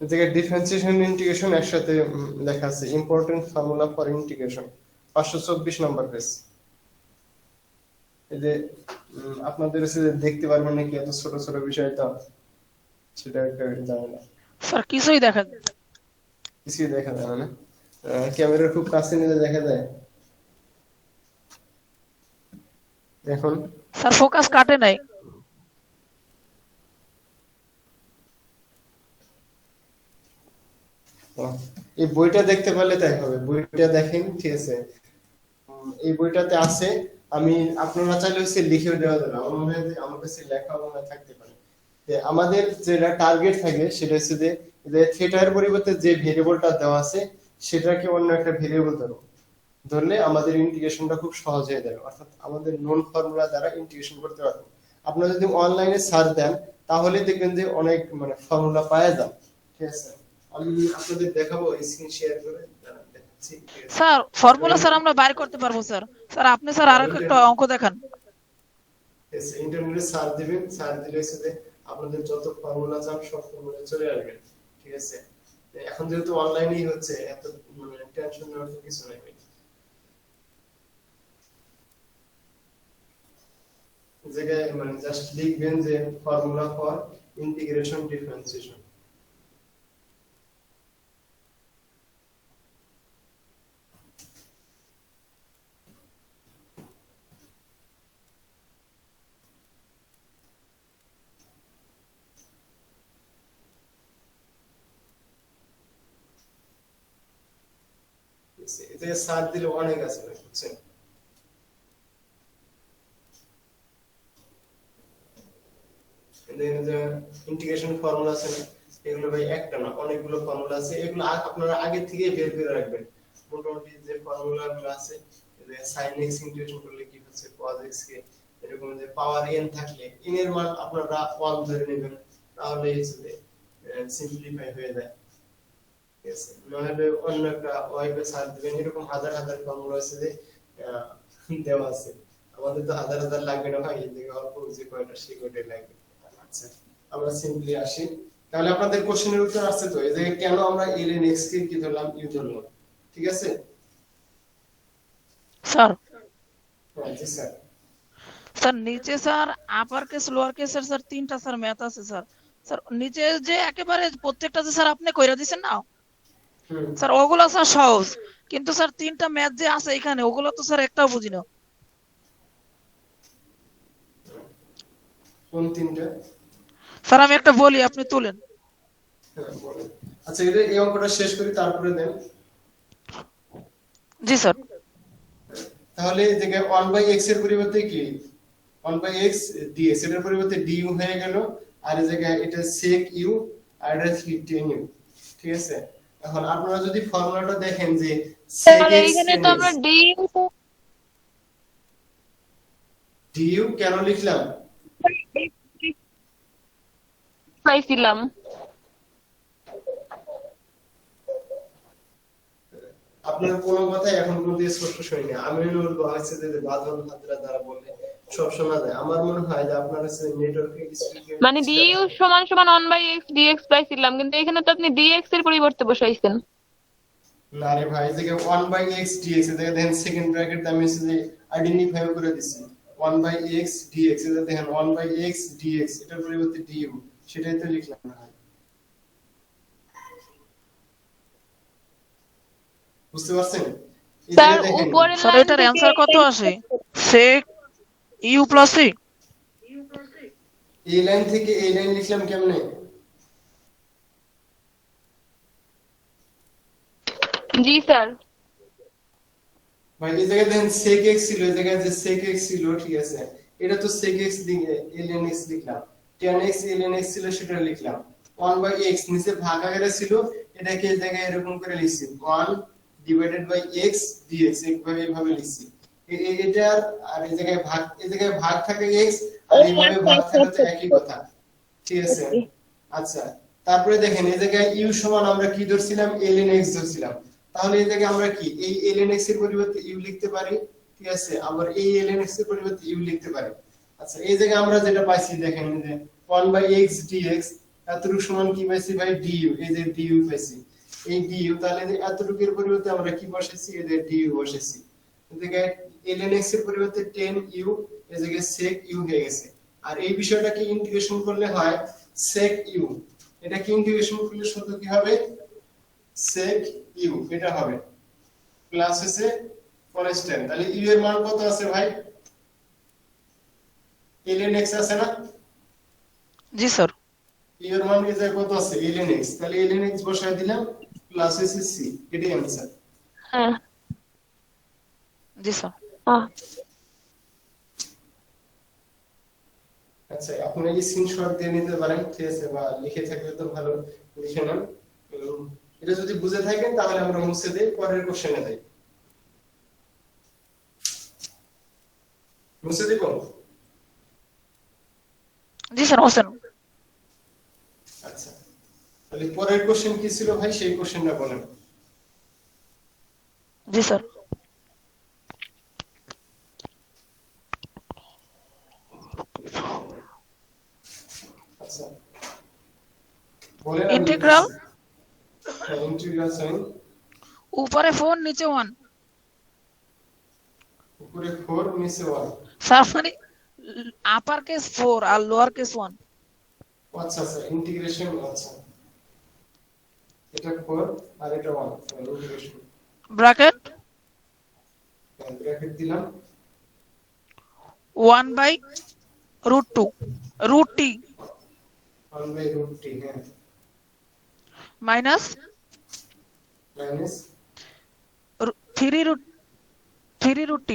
এই জায়গায় ডিফারেন্সিয়েশন ইন্টিগ্রেশন একসাথে লেখা আছে, important formula for integration, 524 number page. এই যে আপনাদের কাছে দেখতে পারবেন নাকি এত ছোট ছোট বিষয়টা, সেটা একটা জানি না। স্যার কিছুই দেখা যায় না। কিছুই দেখা যায় না? ক্যামেরা খুব কাছে নিলে দেখা যায়। এখন স্যার ফোকাস কাটে নাই। এই বইটা দেখতে পারলে তাই হবে, বইটা দেখেন, ঠিক আছে। এই বইটাতে আছে, আমি আপনারা চাইলে হচ্ছে লিখেও দেওয়া যাবে, আমার মনে হয় যে আমার কাছে লেখা মনে হয় থাকতে পারে। যে আমাদের যেটা টার্গেট থাকে সেটা হচ্ছে যে থিটার পরিবর্তে যে ভেরিয়েবলটা দেওয়া আছে সেটাকে অন্য একটা ভেরিয়েবল ধরলে আমাদের ইন্টিগ্রেশনটা খুব সহজ হয়ে যাবে, অর্থাৎ আমাদের নোন ফর্মুলা দ্বারা ইন্টিগ্রেশন করতে পারবো। আপনারা যদি অনলাইনে সার্চ দেন তাহলে দেখবেন যে অনেক মানে ফর্মুলা পাওয়া যায়, ঠিক আছে। আমি আপনাদের দেখাবো স্ক্রিন শেয়ার করে দেখাচ্ছি, ঠিক আছে? স্যার ফর্মুলা স্যার আমরা বাইর করতে পারবো স্যার। স্যার আপনি স্যার আরো একটা অঙ্ক দেখান। ইন্টারনেটে সার্চ দিবেন, সার্চ দিলে হচ্ছে আপনাদের যত ফর্মুলা চান সব ফর্মুলা চলে আসবে, ঠিক আছে? এখন যেহেতু অনলাইনেই হচ্ছে, এত টেনশন নেওয়ার তো কিছু নাই। জায়গায় জাস্ট লিখবেন যে ফর্মুলা ফর ইন্টিগ্রেশন ডিফারেন্সিয়েশন। এতে সার্চ দিলে অনেক আছে, বুঝছেন? ইন্টিগ্রেশন ফর্মুলা আছে না, এগুলো ভাই একটা না, অনেকগুলো ফর্মুলা আছে। এগুলো আপনারা আগে থেকে বের করে রাখবেন। মোটামুটি যে ফর্মুলা গুলো আছে, যে sin x ইন্টিগ্রেশন করলে কি হচ্ছে cos x কে, এরকম যে পাওয়ার n থাকলে n এর মান আপনারা 1 ধরে নেবেন, তাহলে সিম্পলিফাই হয়ে যায়, ঠিক আছে? নাহলে অন্য একটা ওয়েবে সার্চ দিবেন, এরকম হাজার হাজার ফর্মুলা আছে যে দেওয়া আছে। আমাদের তো হাজার হাজার লাগবে না ভাই, এদিকে অল্প যে কয়টা সে কয়টাই লাগবে। আচ্ছা, আমরা সিম্পলি আসি। তাহলে আপনাদের কোশ্চেনের উত্তর আসছে তো, এই যে কেন আমরা ln x কে কি ধরলাম, u ধরলাম, ঠিক আছে? স্যার জি স্যার। স্যার নিচে স্যার আপার কেস লোয়ার কেসের স্যার তিনটা স্যার ম্যাথ আছে স্যার। স্যার নিচে যে একেবারে প্রত্যেকটা যে স্যার আপনি কইরা দিছেন না স্যার, ওগুলো স্যার সহজ, কিন্তু স্যার তিনটা ম্যাথ যে আছে এখানে ওগুলো তো স্যার একটাও বুঝি না। কোন তিনটা? স্যার আমি একটা বলি, আপনি তুলেন। বলেন। আচ্ছা, এই অঙ্কটা শেষ করি তারপরে দেন। জি স্যার। তাহলে এই জায়গায় 1/x এর পরিবর্তে কি 1/x dx, এটার পরিবর্তে du হয়ে গেল, আর এই জায়গায় এটা sec u আর এটা tan u, ঠিক আছে? এখন আপনারা যদি ফর্মুলাটা দেখেন যে sec তাহলে x এখানে তো আমরা du কেন লিখলাম? পাইছিলাম। আপনার কোনো কথাই এখন পর্যন্ত স্পষ্ট শুনিনি। আমি বলবো আছে যে বাদল হাজরা দ্বারা বললে সব শোনা যায়। আমার মনে হয় যে আপনার কাছে নেটওয়ার্কে মানে du সমান সমান 1/x dx পাইছিলাম, কিন্তু এখানে তো আপনি dx এর পরিবর্তে বসাইছেন। না রে ভাই, এই জায়গায় 1/x dx, এই জায়গায় দেখেন সেকেন্ড ব্র্যাকেট আমি এসে আইডেন্টিফাই করে দিছি 1/x dx, এই যে দেখেন 1/x dx, এটার পরিবর্তে du, সেটাই তো লিখলাম না ভাই। বুঝতে পারছেন? এই স্যার জায়গায় দেখেন উপরের স্যার লাইন এটার থেকে অ্যানসার কত আসে? sec u plus c। এই লাইন থেকে এই লাইন লিখলাম কেমনে? জি স্যার। ভাই এই জায়গায় দেখেন sec x ছিল, এই জায়গায় যে sec x ছিল, ঠিক আছে? এটা তো sec x দিকে ln x লিখলাম, tan x ln x ছিল সেটা লিখলাম, 1/x নিচে ভাগ আকারে ছিল, এটাকে এই জায়গায় এরকম করে লিখছি 1 ডিভাইডেড বাই x dx, এইভাবে লিখছি। এটা আর এই জায়গায় ভাগ থাকে x, আর এইভাবে ভাগ থাকে তো একই কথা, ঠিক আছে? আচ্ছা, তারপরে দেখেন এই জায়গায় u সমান আমরা কি ধরছিলাম, ln x ধরছিলাম। তাহলে এই জায়গায় আমরা কি এই ln x এর পরিবর্তে u লিখতে পারি, ঠিক আছে? আবার এই ln x এর পরিবর্তে u লিখতে পারি। আচ্ছা, এই জায়গায় আমরা যেটা পাইছি দেখেন যে 1/x dx এতটুকু সমান কি পাইছি ভাই, du, এই যে du পাইছি, এই du, তাহলে এতটুকুর পরিবর্তে আমরা কি বসাইছি, এই যে du বসাইছি। এই জায়গায় ln x এর পরিবর্তে tan u, এই জায়গায় sec u হয়ে গেছে। আর এই বিষয়টাকে ইন্টিগ্রেশন করলে হয় sec u, এটা কি ইন্টিগ্রেশন করলে শুধু কি হবে, sec u এটা হবে, প্লাস আছে কনস্ট্যান্ট। তাহলে u এর মান কত আছে ভাই, ln x আছে না? জি স্যার। u এর মান এই জায়গায় কত আছে, ln x, তাহলে ln x বসায় দিলাম, প্লাস আছে c, এটাই आंसर। হ্যাঁ। জি স্যার। আচ্ছা, আপনারা এই স্ক্রিনশট দিয়ে নিতে পারেন, ঠিক আছে? বা লিখে থাকলে তো ভালো, লিখে নেন। এটা যদি বুঝে থাকেন তাহলে আমরা মুছে দেই, পরের কোশ্চেনে যাই। মুছে দিব? জি স্যার, হোসেন। আচ্ছা, তাহলে পরের কোশ্চেন কি ছিল ভাই, সেই কোশ্চেনটা বলেন। জি স্যার। আচ্ছা বলেন। ইন্টিগ্রাল ইন্টিগ্রাল সাইন উপরে 4 নিচে 1 উপরে 4 নিচে 1। স্যার মানে আপার কেস 4 আর লোয়ার কেস 1। আচ্ছা আচ্ছা ইন্টিগ্রেশন, আচ্ছা এটা 4 আর এটা 1, ইন্টিগ্রেশন ব্র্যাকেট ব্র্যাকেট দিলাম 1/√2 রুট টি 1/√t, হ্যাঁ, মাইনাস মাইনাস 3√t 3√t,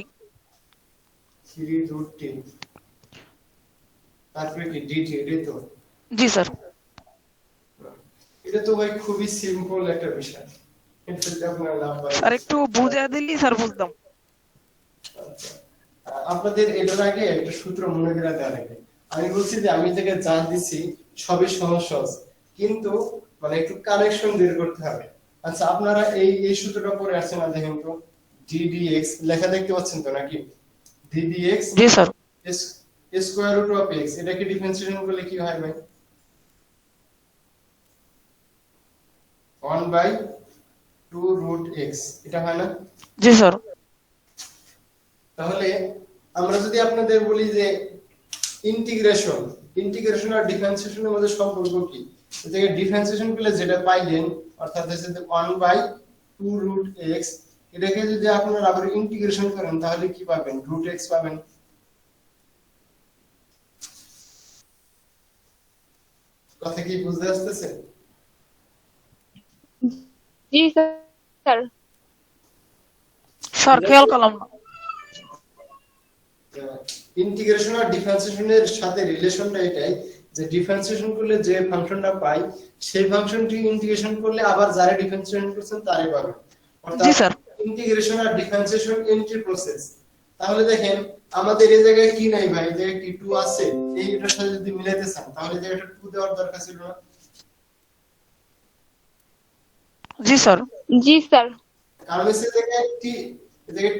তারপরে কি dt, এটাই তো। জি স্যার। এটা তো ভাই খুবই সিম্পল একটা বিষয়, এটা যদি আপনারা না পারেন। স্যার একটু বুঝিয়ে দিলি স্যার বুঝতাম। আচ্ছা, আপনাদের এটার আগে একটা সূত্র মনে করে দেওয়া লাগে। আমি বলছি যে আমি থেকে যা দিছি সবই সহজ সহজ, কিন্তু মানে একটু কানেকশন বের করতে হবে। আচ্ছা আপনারা এই সূত্রটা পড়ে আসছেন না, দেখেন তো ddx লেখা দেখতে পাচ্ছেন তো নাকি, ddx জি sir. Square root of x, এটাকে ডিফারেন্সিয়েশন করলে কি হয় ভাই, 1/2√x, এটা হয় না? জি স্যার। তাহলে আমরা যদি আপনাদের বলি যে ইন্টিগ্রেশন আর ডিফারেন্সিয়েশনের মধ্যে সম্পর্ক কি, এই জায়গায় ডিফারেন্সিয়েশন করলে যেটা পাইলেন অর্থাৎ হচ্ছে যে 1/2√x, এটাকে যদি আপনারা আবার ইন্টিগ্রেশন করেন তাহলে কি পাবেন, √x পাবেন। কথা কি বুঝতে আসতেছে? জি স্যার। স্যার খেয়াল করলাম না। ইন্টিগ্রেশন আর ডিফারেন্সিয়েশনের সাথে রিলেশনটা এটাই যে ডিফারেন্সিয়েশন করলে যে ফাংশনটা পাই সেই ফাংশনটি ইন্টিগ্রেশন করলে আবার যারা ডিফারেন্সিয়েশন করছেন তারই পাবেন। জি স্যার। ইন্টিগ্রেশন আর ডিফারেন্সিয়েশন এন্ট্রি প্রসেস। তাহলে দেখেন আমাদের এই জায়গায় কি নাই ভাই, এই জায়গায় কি 2 আছে, এইটার সাথে যদি মিলাইতে চান তাহলে এই জায়গাটা 2 দেওয়ার দরকার ছিল না? জি স্যার। জি স্যার। কারণ এই জায়গায়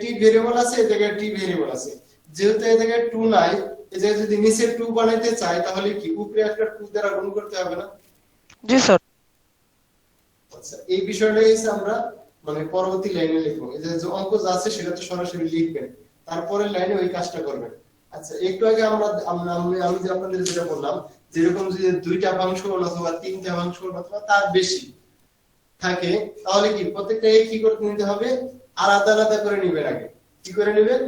টি ভেরিয়েবল আছে, এই জায়গায় টি ভেরিয়েবল আছে, যেহেতু এই জায়গায় 2 নাই, এই জায়গায় যদি নিচে 2 বানাইতে চাই তাহলে কি উপরে একটা 2 দ্বারা গুণ করতে হবে না? জি স্যার। আচ্ছা এই বিষয়টাই আমরা মানে পরবর্তী লাইনে লিখবো। এই যে অঙ্ক যা আছে সেটা তো সরাসরি লিখবেন, তারপরের লাইনে ওই কাজটা করবেন। আচ্ছা একটু আগে আমি যে আপনাদের যেটা বললাম, যেরকম যদি 2টা ফাংশন অথবা 3টা ফাংশন অথবা তার বেশি থাকে তাহলে কি প্রত্যেকটা কি করতে নিতে হবে, আলাদা আলাদা করে নেবেন। আগে কি করে নেবেন,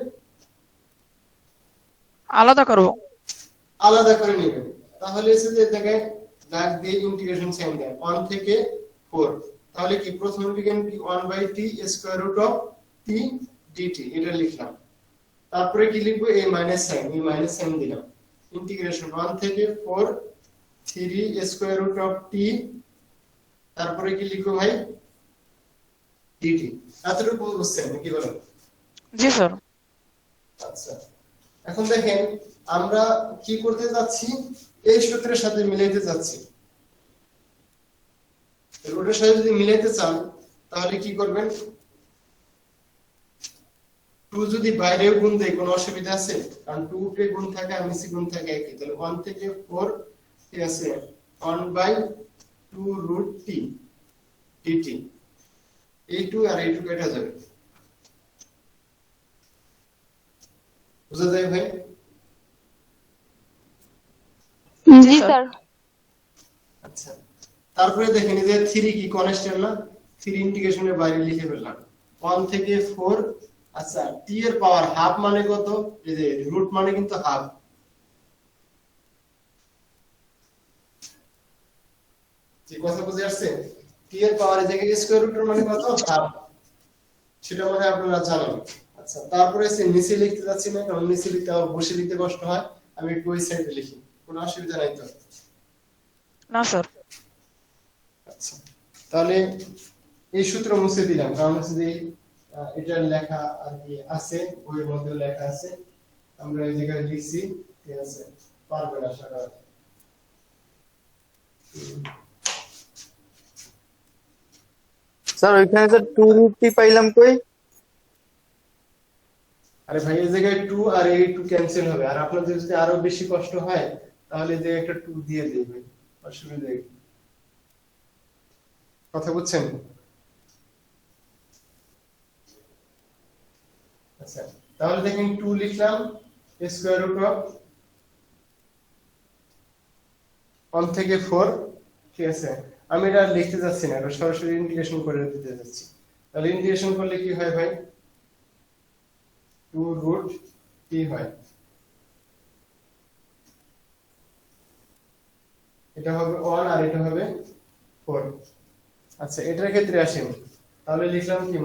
আলাদা করব, আলাদা করে নেবেন। তাহলে এসে যে জায়গায় দাগ দিয়ে ইন্টিগ্রেশন সাইন দেন 1 থেকে 4, তাহলে কি প্রথম লিখেন কি 1/t square root of t dt, এটা লিখলাম। তারপরে কি লিখবো, এই মাইনাস সাইন দিলাম, ইন্টিগ্রেশন 1 থেকে 4 3 স্কয়ার রুট অফ t, তারপরে কি লিখবো ভাই dt। এতটুকু বুঝছেন নাকি বলেন? জি স্যার। আচ্ছা এখন দেখেন আমরা কি করতে যাচ্ছি, এই সূত্রের সাথে মিলাইতে যাচ্ছি। ওটার সাথে যদি মিলাইতে চান তাহলে কি করবেন, 2 যদি বাইরেও গুণ দেয় কোনো অসুবিধা আছে? কারণ 2 তে গুণ থাকে আর নিচে গুণ থাকে একই, তাহলে 1 থেকে 4 কি আছে 1/2√t dt, এই 2 আর এই 2 কেটে যাবে। বুঝা যায় ভাই? জি স্যার। আচ্ছা তারপরে দেখেন এই যে 3 কি কনস্ট্যান্ট না, 3 ইন্টিগ্রেশনের বাইরে লিখে ফেললাম 1 থেকে 4। আচ্ছা t এর পাওয়ার হাফ মানে কত, এই যে রুট মানে কিন্তু হাফ, যে কথা বুঝে আসছে, t এর পাওয়ার এই জায়গায় স্কয়ার রুটের মানে কত, হাফ, সেটা মানে আপনারা জানেন। আচ্ছা তারপরে এসে নিচে লিখতে যাচ্ছি না, কারণ নিচে লিখতে আবার বসে লিখতে কষ্ট হয়, আমি একটু ওই সাইডে লিখি, কোনো অসুবিধা নাই তো? না স্যার। আচ্ছা তাহলে এই সূত্র মুছে দিলাম, কারণ হচ্ছে যে এটা লেখা আর কি আছে, বইয়ের মধ্যে লেখা আছে, আমরা এই জায়গায় লিখছি, ঠিক আছে, পারবেন আশা করি। স্যার ওইখানে স্যার 2√t পাইলাম কই? আরে ভাই এই জায়গায় 2 আর এই 2 ক্যান্সেল হবে, আর আপনাদের যদি আরো বেশি কষ্ট হয় তাহলে এই জায়গায় একটা 2 দিয়ে দিবে, অসুবিধা নেই। কথা বুঝছেন? আচ্ছা, তাহলে দেখেন 2 লিখলাম, স্কয়ার রুট অফ 1 থেকে 4, ঠিক আছে। আমি এটা লিখতে যাচ্ছি না, এটা সরাসরি ইন্টিগ্রেশন করে দিতে যাচ্ছি। তাহলে ইন্টিগ্রেশন করলে কি হয় ভাই? 2√t হয়, এটা হবে 1 আর এটা হবে 4। আচ্ছা, এটার ক্ষেত্রে আসেন, তাহলে লিখলাম কি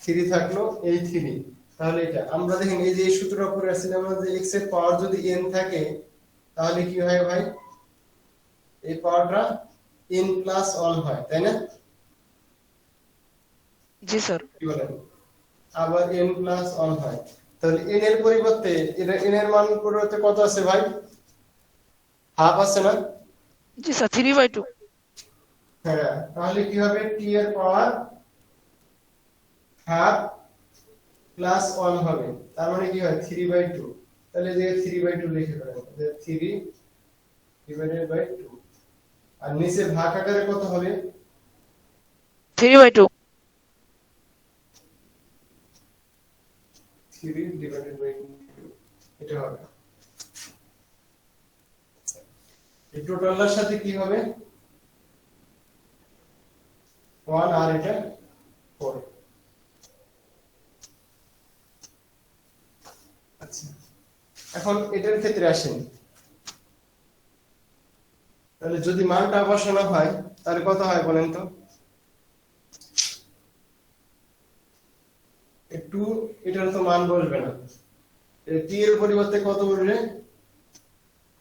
-3 থাকলো, এই 3, তাহলে এটা আমরা দেখেন এই যে এই সূত্রটা পড়ে আসছিলাম যে x এর পাওয়ার যদি n থাকে তাহলে কি হয় ভাই? এই পাওয়ারটা n প্লাস 1 হয়, তাই না? জি স্যার। কি বলেন? আবার n প্লাস 1 হয়, তাহলে n এর পরিবর্তে এটা n এর মান পরিবর্তে কত আছে ভাই? হাফ আছে না? জি স্যার, 3/2। হ্যাঁ, তাহলে কি হবে? t এর পাওয়ার হাফ প্লাস 1 হবে, তার মানে কি হয়? 3/2। তাহলে যে 3/2 লিখে ফেলেন, যে 3/2, আর নিচে ভাগ আকারে কত হবে? 3/2। 3/2 এটা হবে। এই টোটালটার সাথে কি হবে? 1 আর এটা 4। আচ্ছা, এখন এটার ক্ষেত্রে আসেন, তাহলে যদি মানটা বসানো হয় তাহলে কত হয় বলেন তো? একটু এটার তো মান বসবে না, t এর পরিবর্তে কত বসবে?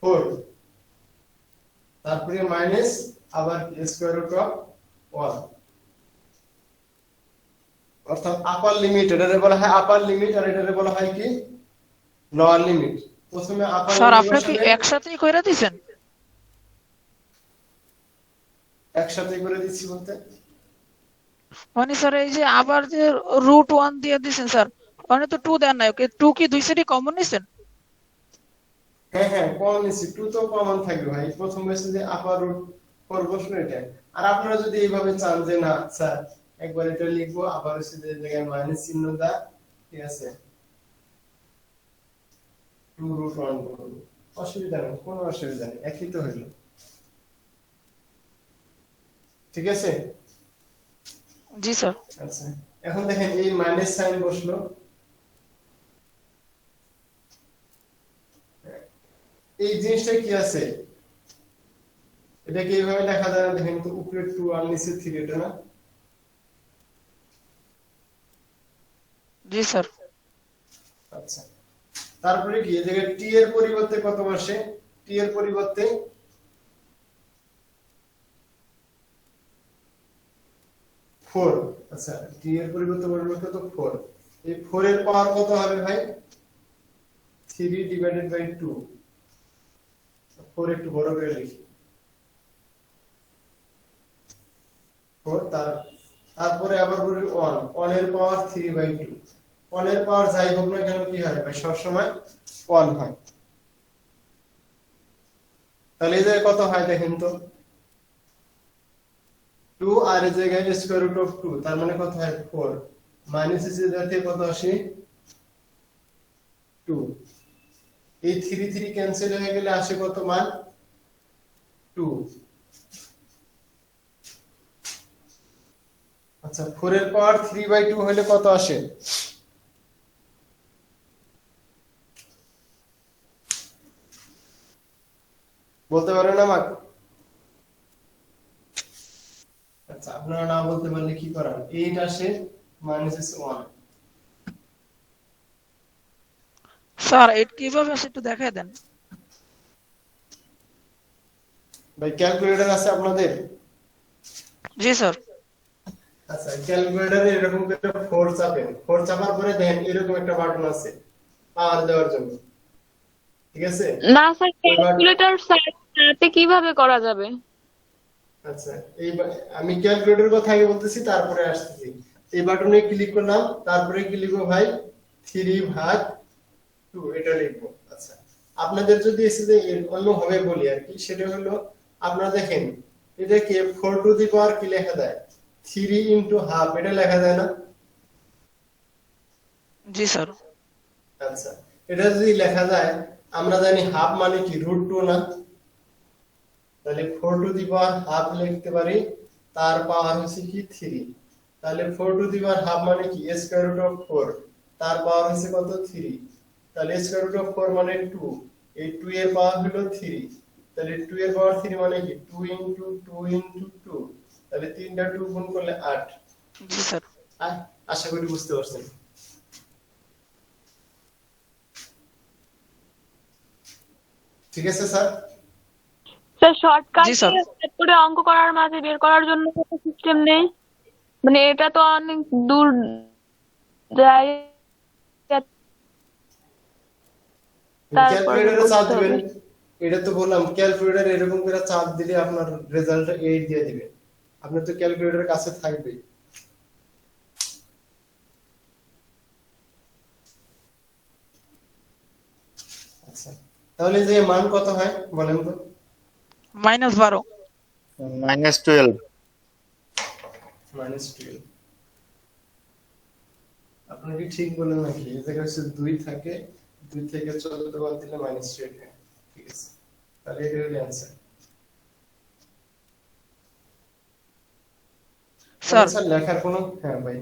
4, তারপরে মাইনাস আবার স্কয়ার রুট অফ 1, অর্থাৎ আপার লিমিট, এটারে বলা হয় আপার লিমিট আর এটারে বলা হয় কি লোয়ার লিমিট। প্রথমে আপার স্যার লিমিট আপনি কি বসাবেন, একসাথেই কইরা দিছেন? একসাথে করে দিচ্ছি বলতে মানে স্যার এই যে আবার যে √1 দিয়ে দিছেন স্যার, মানে তো 2 দেন নাই, ওকে 2 কি দুই সাইডে কমন নিছেন? হ্যাঁ হ্যাঁ, কমন নিচ্ছি, 2 তো কমন থাকবে ভাই। প্রথম হচ্ছে যে আপার রুট 4 বসলো এটা, আর আপনারা যদি এইভাবে চান যে না স্যার একবার এটা লিখবো আবার হচ্ছে যে জায়গায় মাইনাস চিহ্ন দা, ঠিক আছে, 2√1 বলবো, অসুবিধা নেই, কোনো অসুবিধা নেই, একই তো হইলো, ঠিক আছে। জি স্যার। আচ্ছা, এখন দেখেন এই মাইনাস সাইন বসলো, এই জিনিসটা কি আছে, এটাকে এইভাবে লেখা যায় না, দেখেন তো উপরে 2 আর নিচে 3, এটা না? জি স্যার। আচ্ছা, তারপরে কি এই জায়গায় t এর পরিবর্তে কত বসে? t এর পরিবর্তে 4। আচ্ছা, t এর পরিবর্তে বসবে কত? 4। এই 4 এর পাওয়ার কত হবে ভাই? 3/2। 4 একটু বড় করে লিখি, 4, তারপরে আবার বলি 1 এর পাওয়ার 3/2। 1 এর পাওয়ার যাই হোক না কেন কি হয় ভাই? সব সময় 1 হয়। তাহলে এই জায়গায় কত হয় দেখেন তো? 2 আর এই জায়গায় স্কয়ার রুট অফ 2, তার মানে কত হয়? 4 মাইনাস এর জায়গাতে কত আসে? 2। এই 3 ক্যান্সেল হয়ে গেলে আসে কত মান? 2। আচ্ছা, 4 এর পাওয়ার 3/2 হলে কত আসে? বলতে পারেন আমাকে? আচ্ছা, আপনারা না বলতে পারলে কি করার? 8 আসে -1। স্যার এটা কিভাবে আসে একটু দেখায় দেন। ভাই ক্যালকুলেটর আছে আপনাদের? জি স্যার। আচ্ছা, ক্যালকুলেটরে এরকম করে 4 চাপেন, 4 চাপার পরে দেখেন এরকম একটা বাটন আছে পাওয়ার দেওয়ার জন্য, ঠিক আছে? না স্যার, ক্যালকুলেটর সাথে কিভাবে করা যাবে? আচ্ছা, আমি ক্যালকুলেটর কথা আগে বলতেছি, তারপরে আসতেছি। এই বাটনে ক্লিক করলাম, তারপরে কি লিখবো ভাই? 3/2 এটা লিখবো। আচ্ছা, আপনাদের যদি এসে অন্যভাবে বলি আর কি, সেটা হলো আপনারা দেখেন এটাকে 4 টু দি পাওয়ার কি লেখা যায়? 3 ইনটু হাফ, এটা লেখা যায় না? জি স্যার। আচ্ছা, এটা যদি লেখা যায়, আমরা জানি হাফ মানে কি √2 না? তাহলে 4 টু দি পাওয়ার হাফ লিখতে পারি, তার পাওয়ার হচ্ছে কি 3। তাহলে 4 টু দি পাওয়ার হাফ মানে কি স্কয়ার রুট অফ 4, তার পাওয়ার হচ্ছে কত? 3। তাহলে স্কয়ার রুট অফ 4 মানে 2, এই 2 এর পাওয়ার হলো 3। তাহলে 2 এর পাওয়ার 3 মানে কি 2 ইনটু 2 ইনটু 2, তাহলে 3টা 2 গুণ করলে 8। জি স্যার। আশা করি বুঝতে পারছেন। ঠিক আছে স্যার? স্যার শর্টকাট জি স্যার। করে অঙ্ক করার মাঝে বের করার জন্য কোনো সিস্টেম নেই? মানে এটা তো অনেক দূর যায়, তারপরে ক্যালকুলেটরে চাপ করতে হবে। দিবেন, এটা তো বললাম ক্যালকুলেটর এরকম করে চাপ দিলে আপনার রেজাল্টটা 8 দিয়ে দিবে। আপনার তো ক্যালকুলেটরের কাছে থাকবে। আচ্ছা, তাহলে যে মান কত হয় বলেন তো? -12। -12। -12। আপনি কি ঠিক বলেন নাকি? এই জায়গায় হচ্ছে 2 থাকে, 2 থেকে 14 বাদ দিলে -8 হয়। ঠিক আছে, তাহলে এটা হলো অ্যানসার। স্যার স্যার লেখার কোনো, হ্যাঁ ভাই,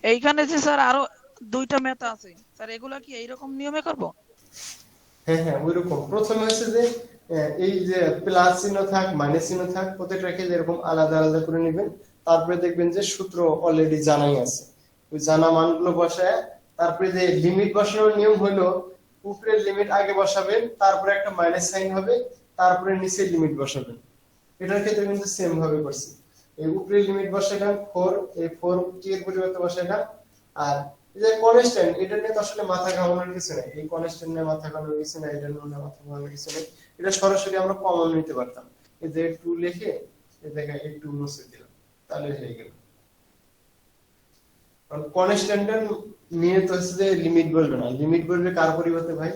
এইখানে যে স্যার আরো 2টা ম্যাথ আছে স্যার, এগুলা কি এইরকম নিয়মে করব? হ্যাঁ হ্যাঁ ওইরকম। প্রথমে হচ্ছে যে এই যে প্লাস চিহ্ন থাক মাইনাস চিহ্ন থাক, প্রত্যেকটাকে যেরকম আলাদা আলাদা করে নেবেন। তারপরে দেখবেন যে সূত্র অলরেডি জানাই আছে, ওই জানা মানগুলো বসায় তারপরে যে লিমিট বসানোর নিয়ম হলো উপরের লিমিট আগে বসাবেন, তারপরে একটা মাইনাস সাইন হবে, তারপরে নিচে লিমিট বসাবেন। এটার ক্ষেত্রে কিন্তু সেম ভাবে করছি। এই উপরের লিমিট বসাইলাম 4, এই 4 টি এর পরিবর্তে বসাইলাম। আর এই যে কনস্ট্যান্ট, এটা নিয়ে তো আসলে মাথা ঘামানোর কিছু নেই। এই কনস্ট্যান্ট নিয়ে মাথা ঘামানোর কিছু নেই, এটা নিয়ে মাথা ঘামানোর কিছু নেই। এটা সরাসরি আমরা কমন নিতে পারতাম। এই যে 2 লিখে এই জায়গায় এই 2 মুছে দিলাম, তাহলে হয়ে গেল। কারণ কনস্ট্যান্টের নিয়ে তো হচ্ছে যে লিমিট বলবে না, লিমিট বলবে কার পরিবর্তে ভাই?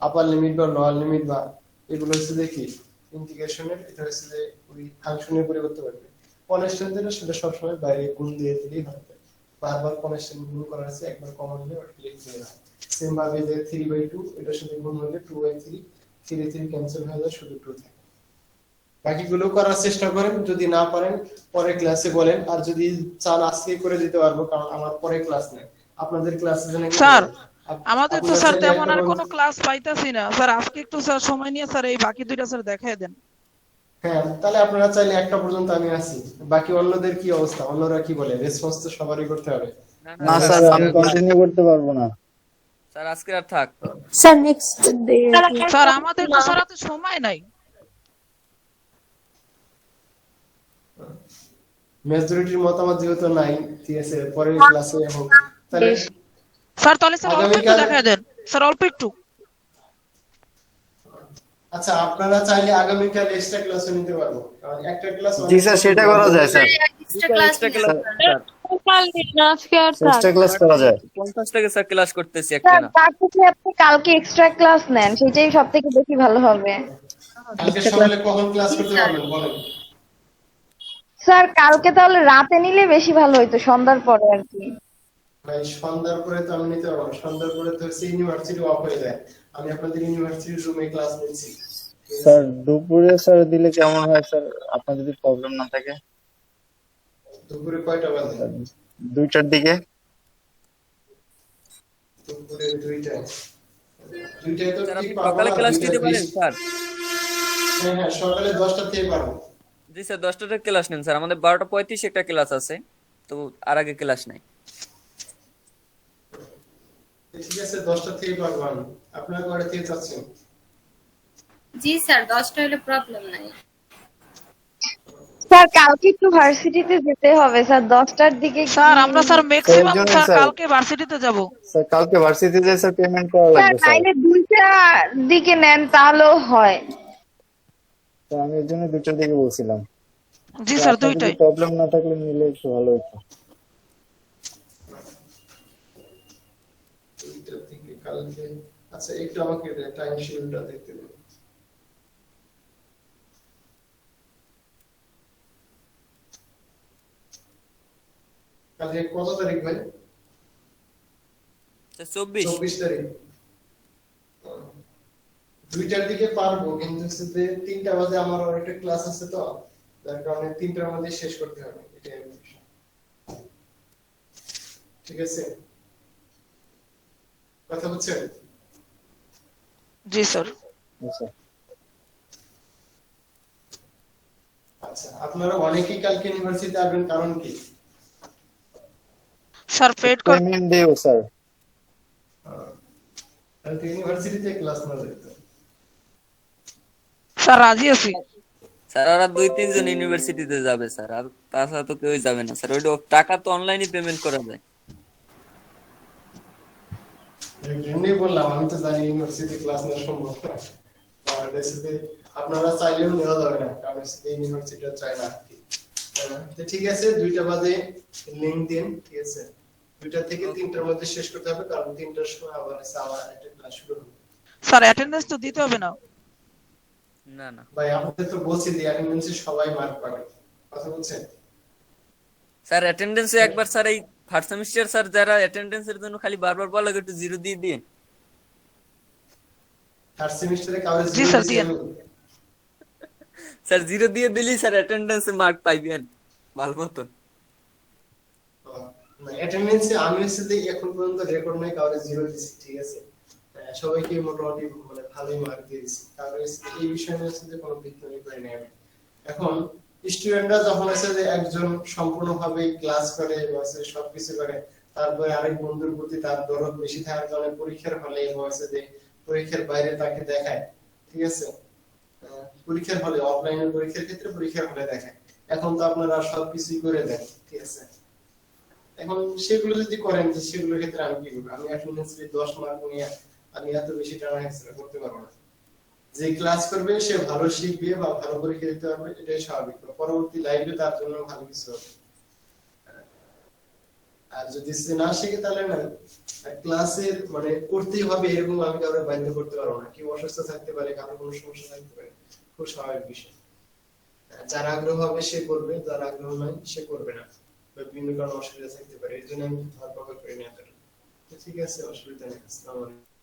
আপার লিমিট বা লোয়ার লিমিট, বা এগুলো হচ্ছে যে কি ইন্টিগ্রেশনের, এটা হচ্ছে যে ওই ফাংশনের পরিবর্তে বলবে। কনস্ট্যান্ট যেটা সেটা সবসময় বাইরে গুণ দিয়ে দিলেই হবে। বারবার কনস্ট্যান্ট গুণ করা আছে, একবার কমন নিয়ে ওটা লিখে দিলাম। সেম ভাবে যে 3/2 এটার সাথে গুণ হলে 2/3, 3 3 ক্যান্সেল হয়ে যায়, শুধু 2 থাকে। বাকিগুলো করার চেষ্টা করেন, যদি না পারেন পরে ক্লাসে বলেন। আর যদি চান আজকে করে দিতে পারবো, কারণ আমার পরে ক্লাস নেই। আপনাদের ক্লাসে জানেন স্যার আমাদের তো আপনারা স্যার চাইলে তেমন একটা আর বন্ধু, কোনো ক্লাস পাইতাছি না স্যার। আজকে একটু স্যার সময় নিয়ে স্যার এই বাকি 2টা স্যার দেখায় দেন। হ্যাঁ তাহলে আপনারা চাইলে একটা পর্যন্ত আমি আছি। বাকি অন্যদের কি অবস্থা? অন্যরা কি বলে? রেসপন্স তো সবারই করতে হবে। না স্যার, আমি কন্টিনিউ করতে পারবো না। স্যার আজকে আর থাক। Sir next day. স্যার আমাদের তো স্যার হাতে সময় নাই। মেজরিটির মতামত যেহেতু নাই, ঠিক আছে, পরের ক্লাসে হোক। তাহলে স্যার তাহলে স্যার অল্প একটু দেখায় দেন স্যার, অল্প একটু। আচ্ছা, আপনারা চাইলে আগামীকাল এক্সট্রা ক্লাসও নিতে পারবো, কারণ একটা ক্লাস জি স্যার, সেটা করা যায় স্যার। এক্সট্রা ক্লাস কাল দিন, আজকে আর থাক। এক্সট্রা ক্লাস করা যায়। 50 টাকা স্যার ক্লাস করতেছি একটা স্যার না। তার থেকে আপনি কালকে এক্সট্রা ক্লাস নেন, সেটাই সব থেকে বেশি ভালো হবে। কালকে সকালে কখন ক্লাস করতে পারবেন বলেন? স্যার কালকে তাহলে রাতে নিলে বেশি ভালো হইতো, সন্ধ্যার পরে আর কি। ভাই সন্ধ্যার পরে তো আমি নিতে পারবো না, সন্ধ্যার পরে তো হচ্ছে ইউনিভার্সিটি অফ হয়ে যায়। আমি আপনাদের ইউনিভার্সিটির রুমে ক্লাস নিচ্ছি। স্যার দুপুরে স্যার দিলে কেমন হয় স্যার, আপনার যদি প্রবলেম না থাকে? দুপুরে কয়টা বাজে? 2টার দিকে। দুপুরে 2টায়। 2টায় তো স্যার ঠিক আপনি পাবো সকালে না, ক্লাস 2টা নিতে পারেন 20। স্যার? হ্যাঁ হ্যাঁ, সকালে 10টা থেকে পারবো। জি স্যার 10টাতে ক্লাস নেন স্যার, আমাদের 12টা 35 একটা ক্লাস আছে, তো আর আগে ক্লাস নাই। ঠিক আছে, 10টা থেকে পারবো আমি। আপনারা কয়টা থেকে চাচ্ছেন? জি স্যার, 10টা হলে প্রবলেম নাই। স্যার কালকে একটু ভার্সিটিতে যেতে হবে স্যার, 10টার দিকে। স্যার আমরা স্যার ম্যাক্সিমাম প্রয়োজনে স্যার স্যার। কালকে ভার্সিটিতে যাব। স্যার কালকে ভার্সিটিতে যাই স্যার, পেমেন্ট করা স্যার লাগবে স্যার। তাইলে 2টার দিকে নেন, তাহলেও হয়। তো আমি এর জন্য 2টার দিকে বলছিলাম। জি তো স্যার, আপনার যদি দুইটাই। প্রবলেম না থাকলে নিলে একটু ভালো হতো। দুইটার থেকে কালকে, আচ্ছা একটু আমাকে টাইম শিডিউলটা দেখতে দিন। কালকে কত তারিখ ভাই? 24। 24 তারিখ। দুইটার দিকে পারবো, কিন্তু হচ্ছে 3টা বাজে আমার আরেকটা ক্লাস আছে, তো যার কারণে 3টার মধ্যে শেষ করতে হবে, এটাই আমার বিষয়। ঠিক আছে, কথা বুঝছেন? জি স্যার। আচ্ছা আচ্ছা, আপনারা অনেকেই কালকে ইউনিভার্সিটিতে আসবেন, কারণ কি? স্যার পেড কর। পেমেন্ট দেও স্যার। কালকে ইউনিভার্সিটিতে ক্লাস না যেতে। স্যার রাজি আছি। স্যার আর 2-3 জন ইউনিভার্সিটিতে যাবে স্যার, আর তাছাড়া তো কেউই যাবে না স্যার। ওইটা টাকা তো অনলাইনে পেমেন্ট করা যায়। এমনি বললাম, আমি তো জানি ইউনিভার্সিটি ক্লাস নেওয়া সম্ভব না, আর দেশে আপনারা চাইলেও নেওয়া যাবে না, কারণ ইউনিভার্সিটিটা চায় না আর কি। তো ঠিক আছে, 2টা বাজে লিংক দিন, ঠিক আছে? 2টা থেকে 3টার মধ্যে শেষ করতে হবে, কারণ 3টার সময় আবার একটা ক্লাস শুরু হবে। স্যার অ্যাটেন্ডেন্স তো দিতে হবে না? না না ভাই আপনাদের তো বলছি যে অ্যাটেন্ডেন্সে সবাই মার্ক পাবে, কথা বলছেন? স্যার, অ্যাটেন্ডেন্সে একবার স্যার এই ফার্স্ট সেমিস্টার স্যার যারা অ্যাটেন্ডেন্সের জন্য খালি বারবার বলা লাগে একটু 0 দিয়ে দিন। থার্ড সেমিস্টারে কাউরে জি 0 স্যার, দিছি দিয়েন। আমি? স্যার 0 দিয়ে দিলেই স্যার অ্যাটেন্ডেন্সে মার্ক পাইবেন ভালো মতন। না, অ্যাটেন্ডেন্সে আমি হচ্ছে যে এখন পর্যন্ত রেকর্ড নাই কাউরে 0 দিছি, ঠিক আছে? সবাইকে মোটামুটি মানে ভালোই মার্ক দিয়ে দিছি, কারণ এই বিষয়ে হচ্ছে যে কোনো বিদ্রোহী করে নেই আমি। এখন স্টুডেন্টরা যখন আছে যে একজন সম্পূর্ণভাবে ক্লাস করে বা সবকিছু করে, তারপরে আরেক বন্ধুর প্রতি তার দরদ বেশি থাকার কারণে পরীক্ষার হলে হচ্ছে যে পরীক্ষার বাইরে তাকে দেখায়, ঠিক আছে? পরীক্ষার হলে, অফলাইনের পরীক্ষার ক্ষেত্রে পরীক্ষার হলে দেখায়। এখন তো আপনারা সবকিছুই করে দেন, ঠিক আছে? এখন সেগুলো যদি করেন, যে সেগুলোর ক্ষেত্রে আমি কি করবো? আমি অ্যাটেন্ডেন্সে 10 মার্ক নিয়ে আমি এত বেশি টানা হেসরা করতে পারবো না। যে ক্লাস করবে সে ভালো শিখবে বা ভালো পরীক্ষা দিতে পারবে, এটাই স্বাভাবিক। পরবর্তী লাইফে তার জন্য ভালো কিছু হবে। আর যদি সে না শিখে তাহলে না, ক্লাসের মানে করতেই হবে এরকম আমি কাউকে বাধ্য করতে পারবো না। কেউ অসুস্থ থাকতে পারে, কারো কোনো সমস্যা থাকতে পারে, খুব স্বাভাবিক বিষয়। যার আগ্রহ হবে সে করবে, যার আগ্রহ নাই সে করবে না, বা বিভিন্ন কারণে অসুবিধা থাকতে পারে। এর জন্য আমি ধরপাকড় করি না। ঠিক আছে, অসুবিধা নেই। আসসালামু আলাইকুম।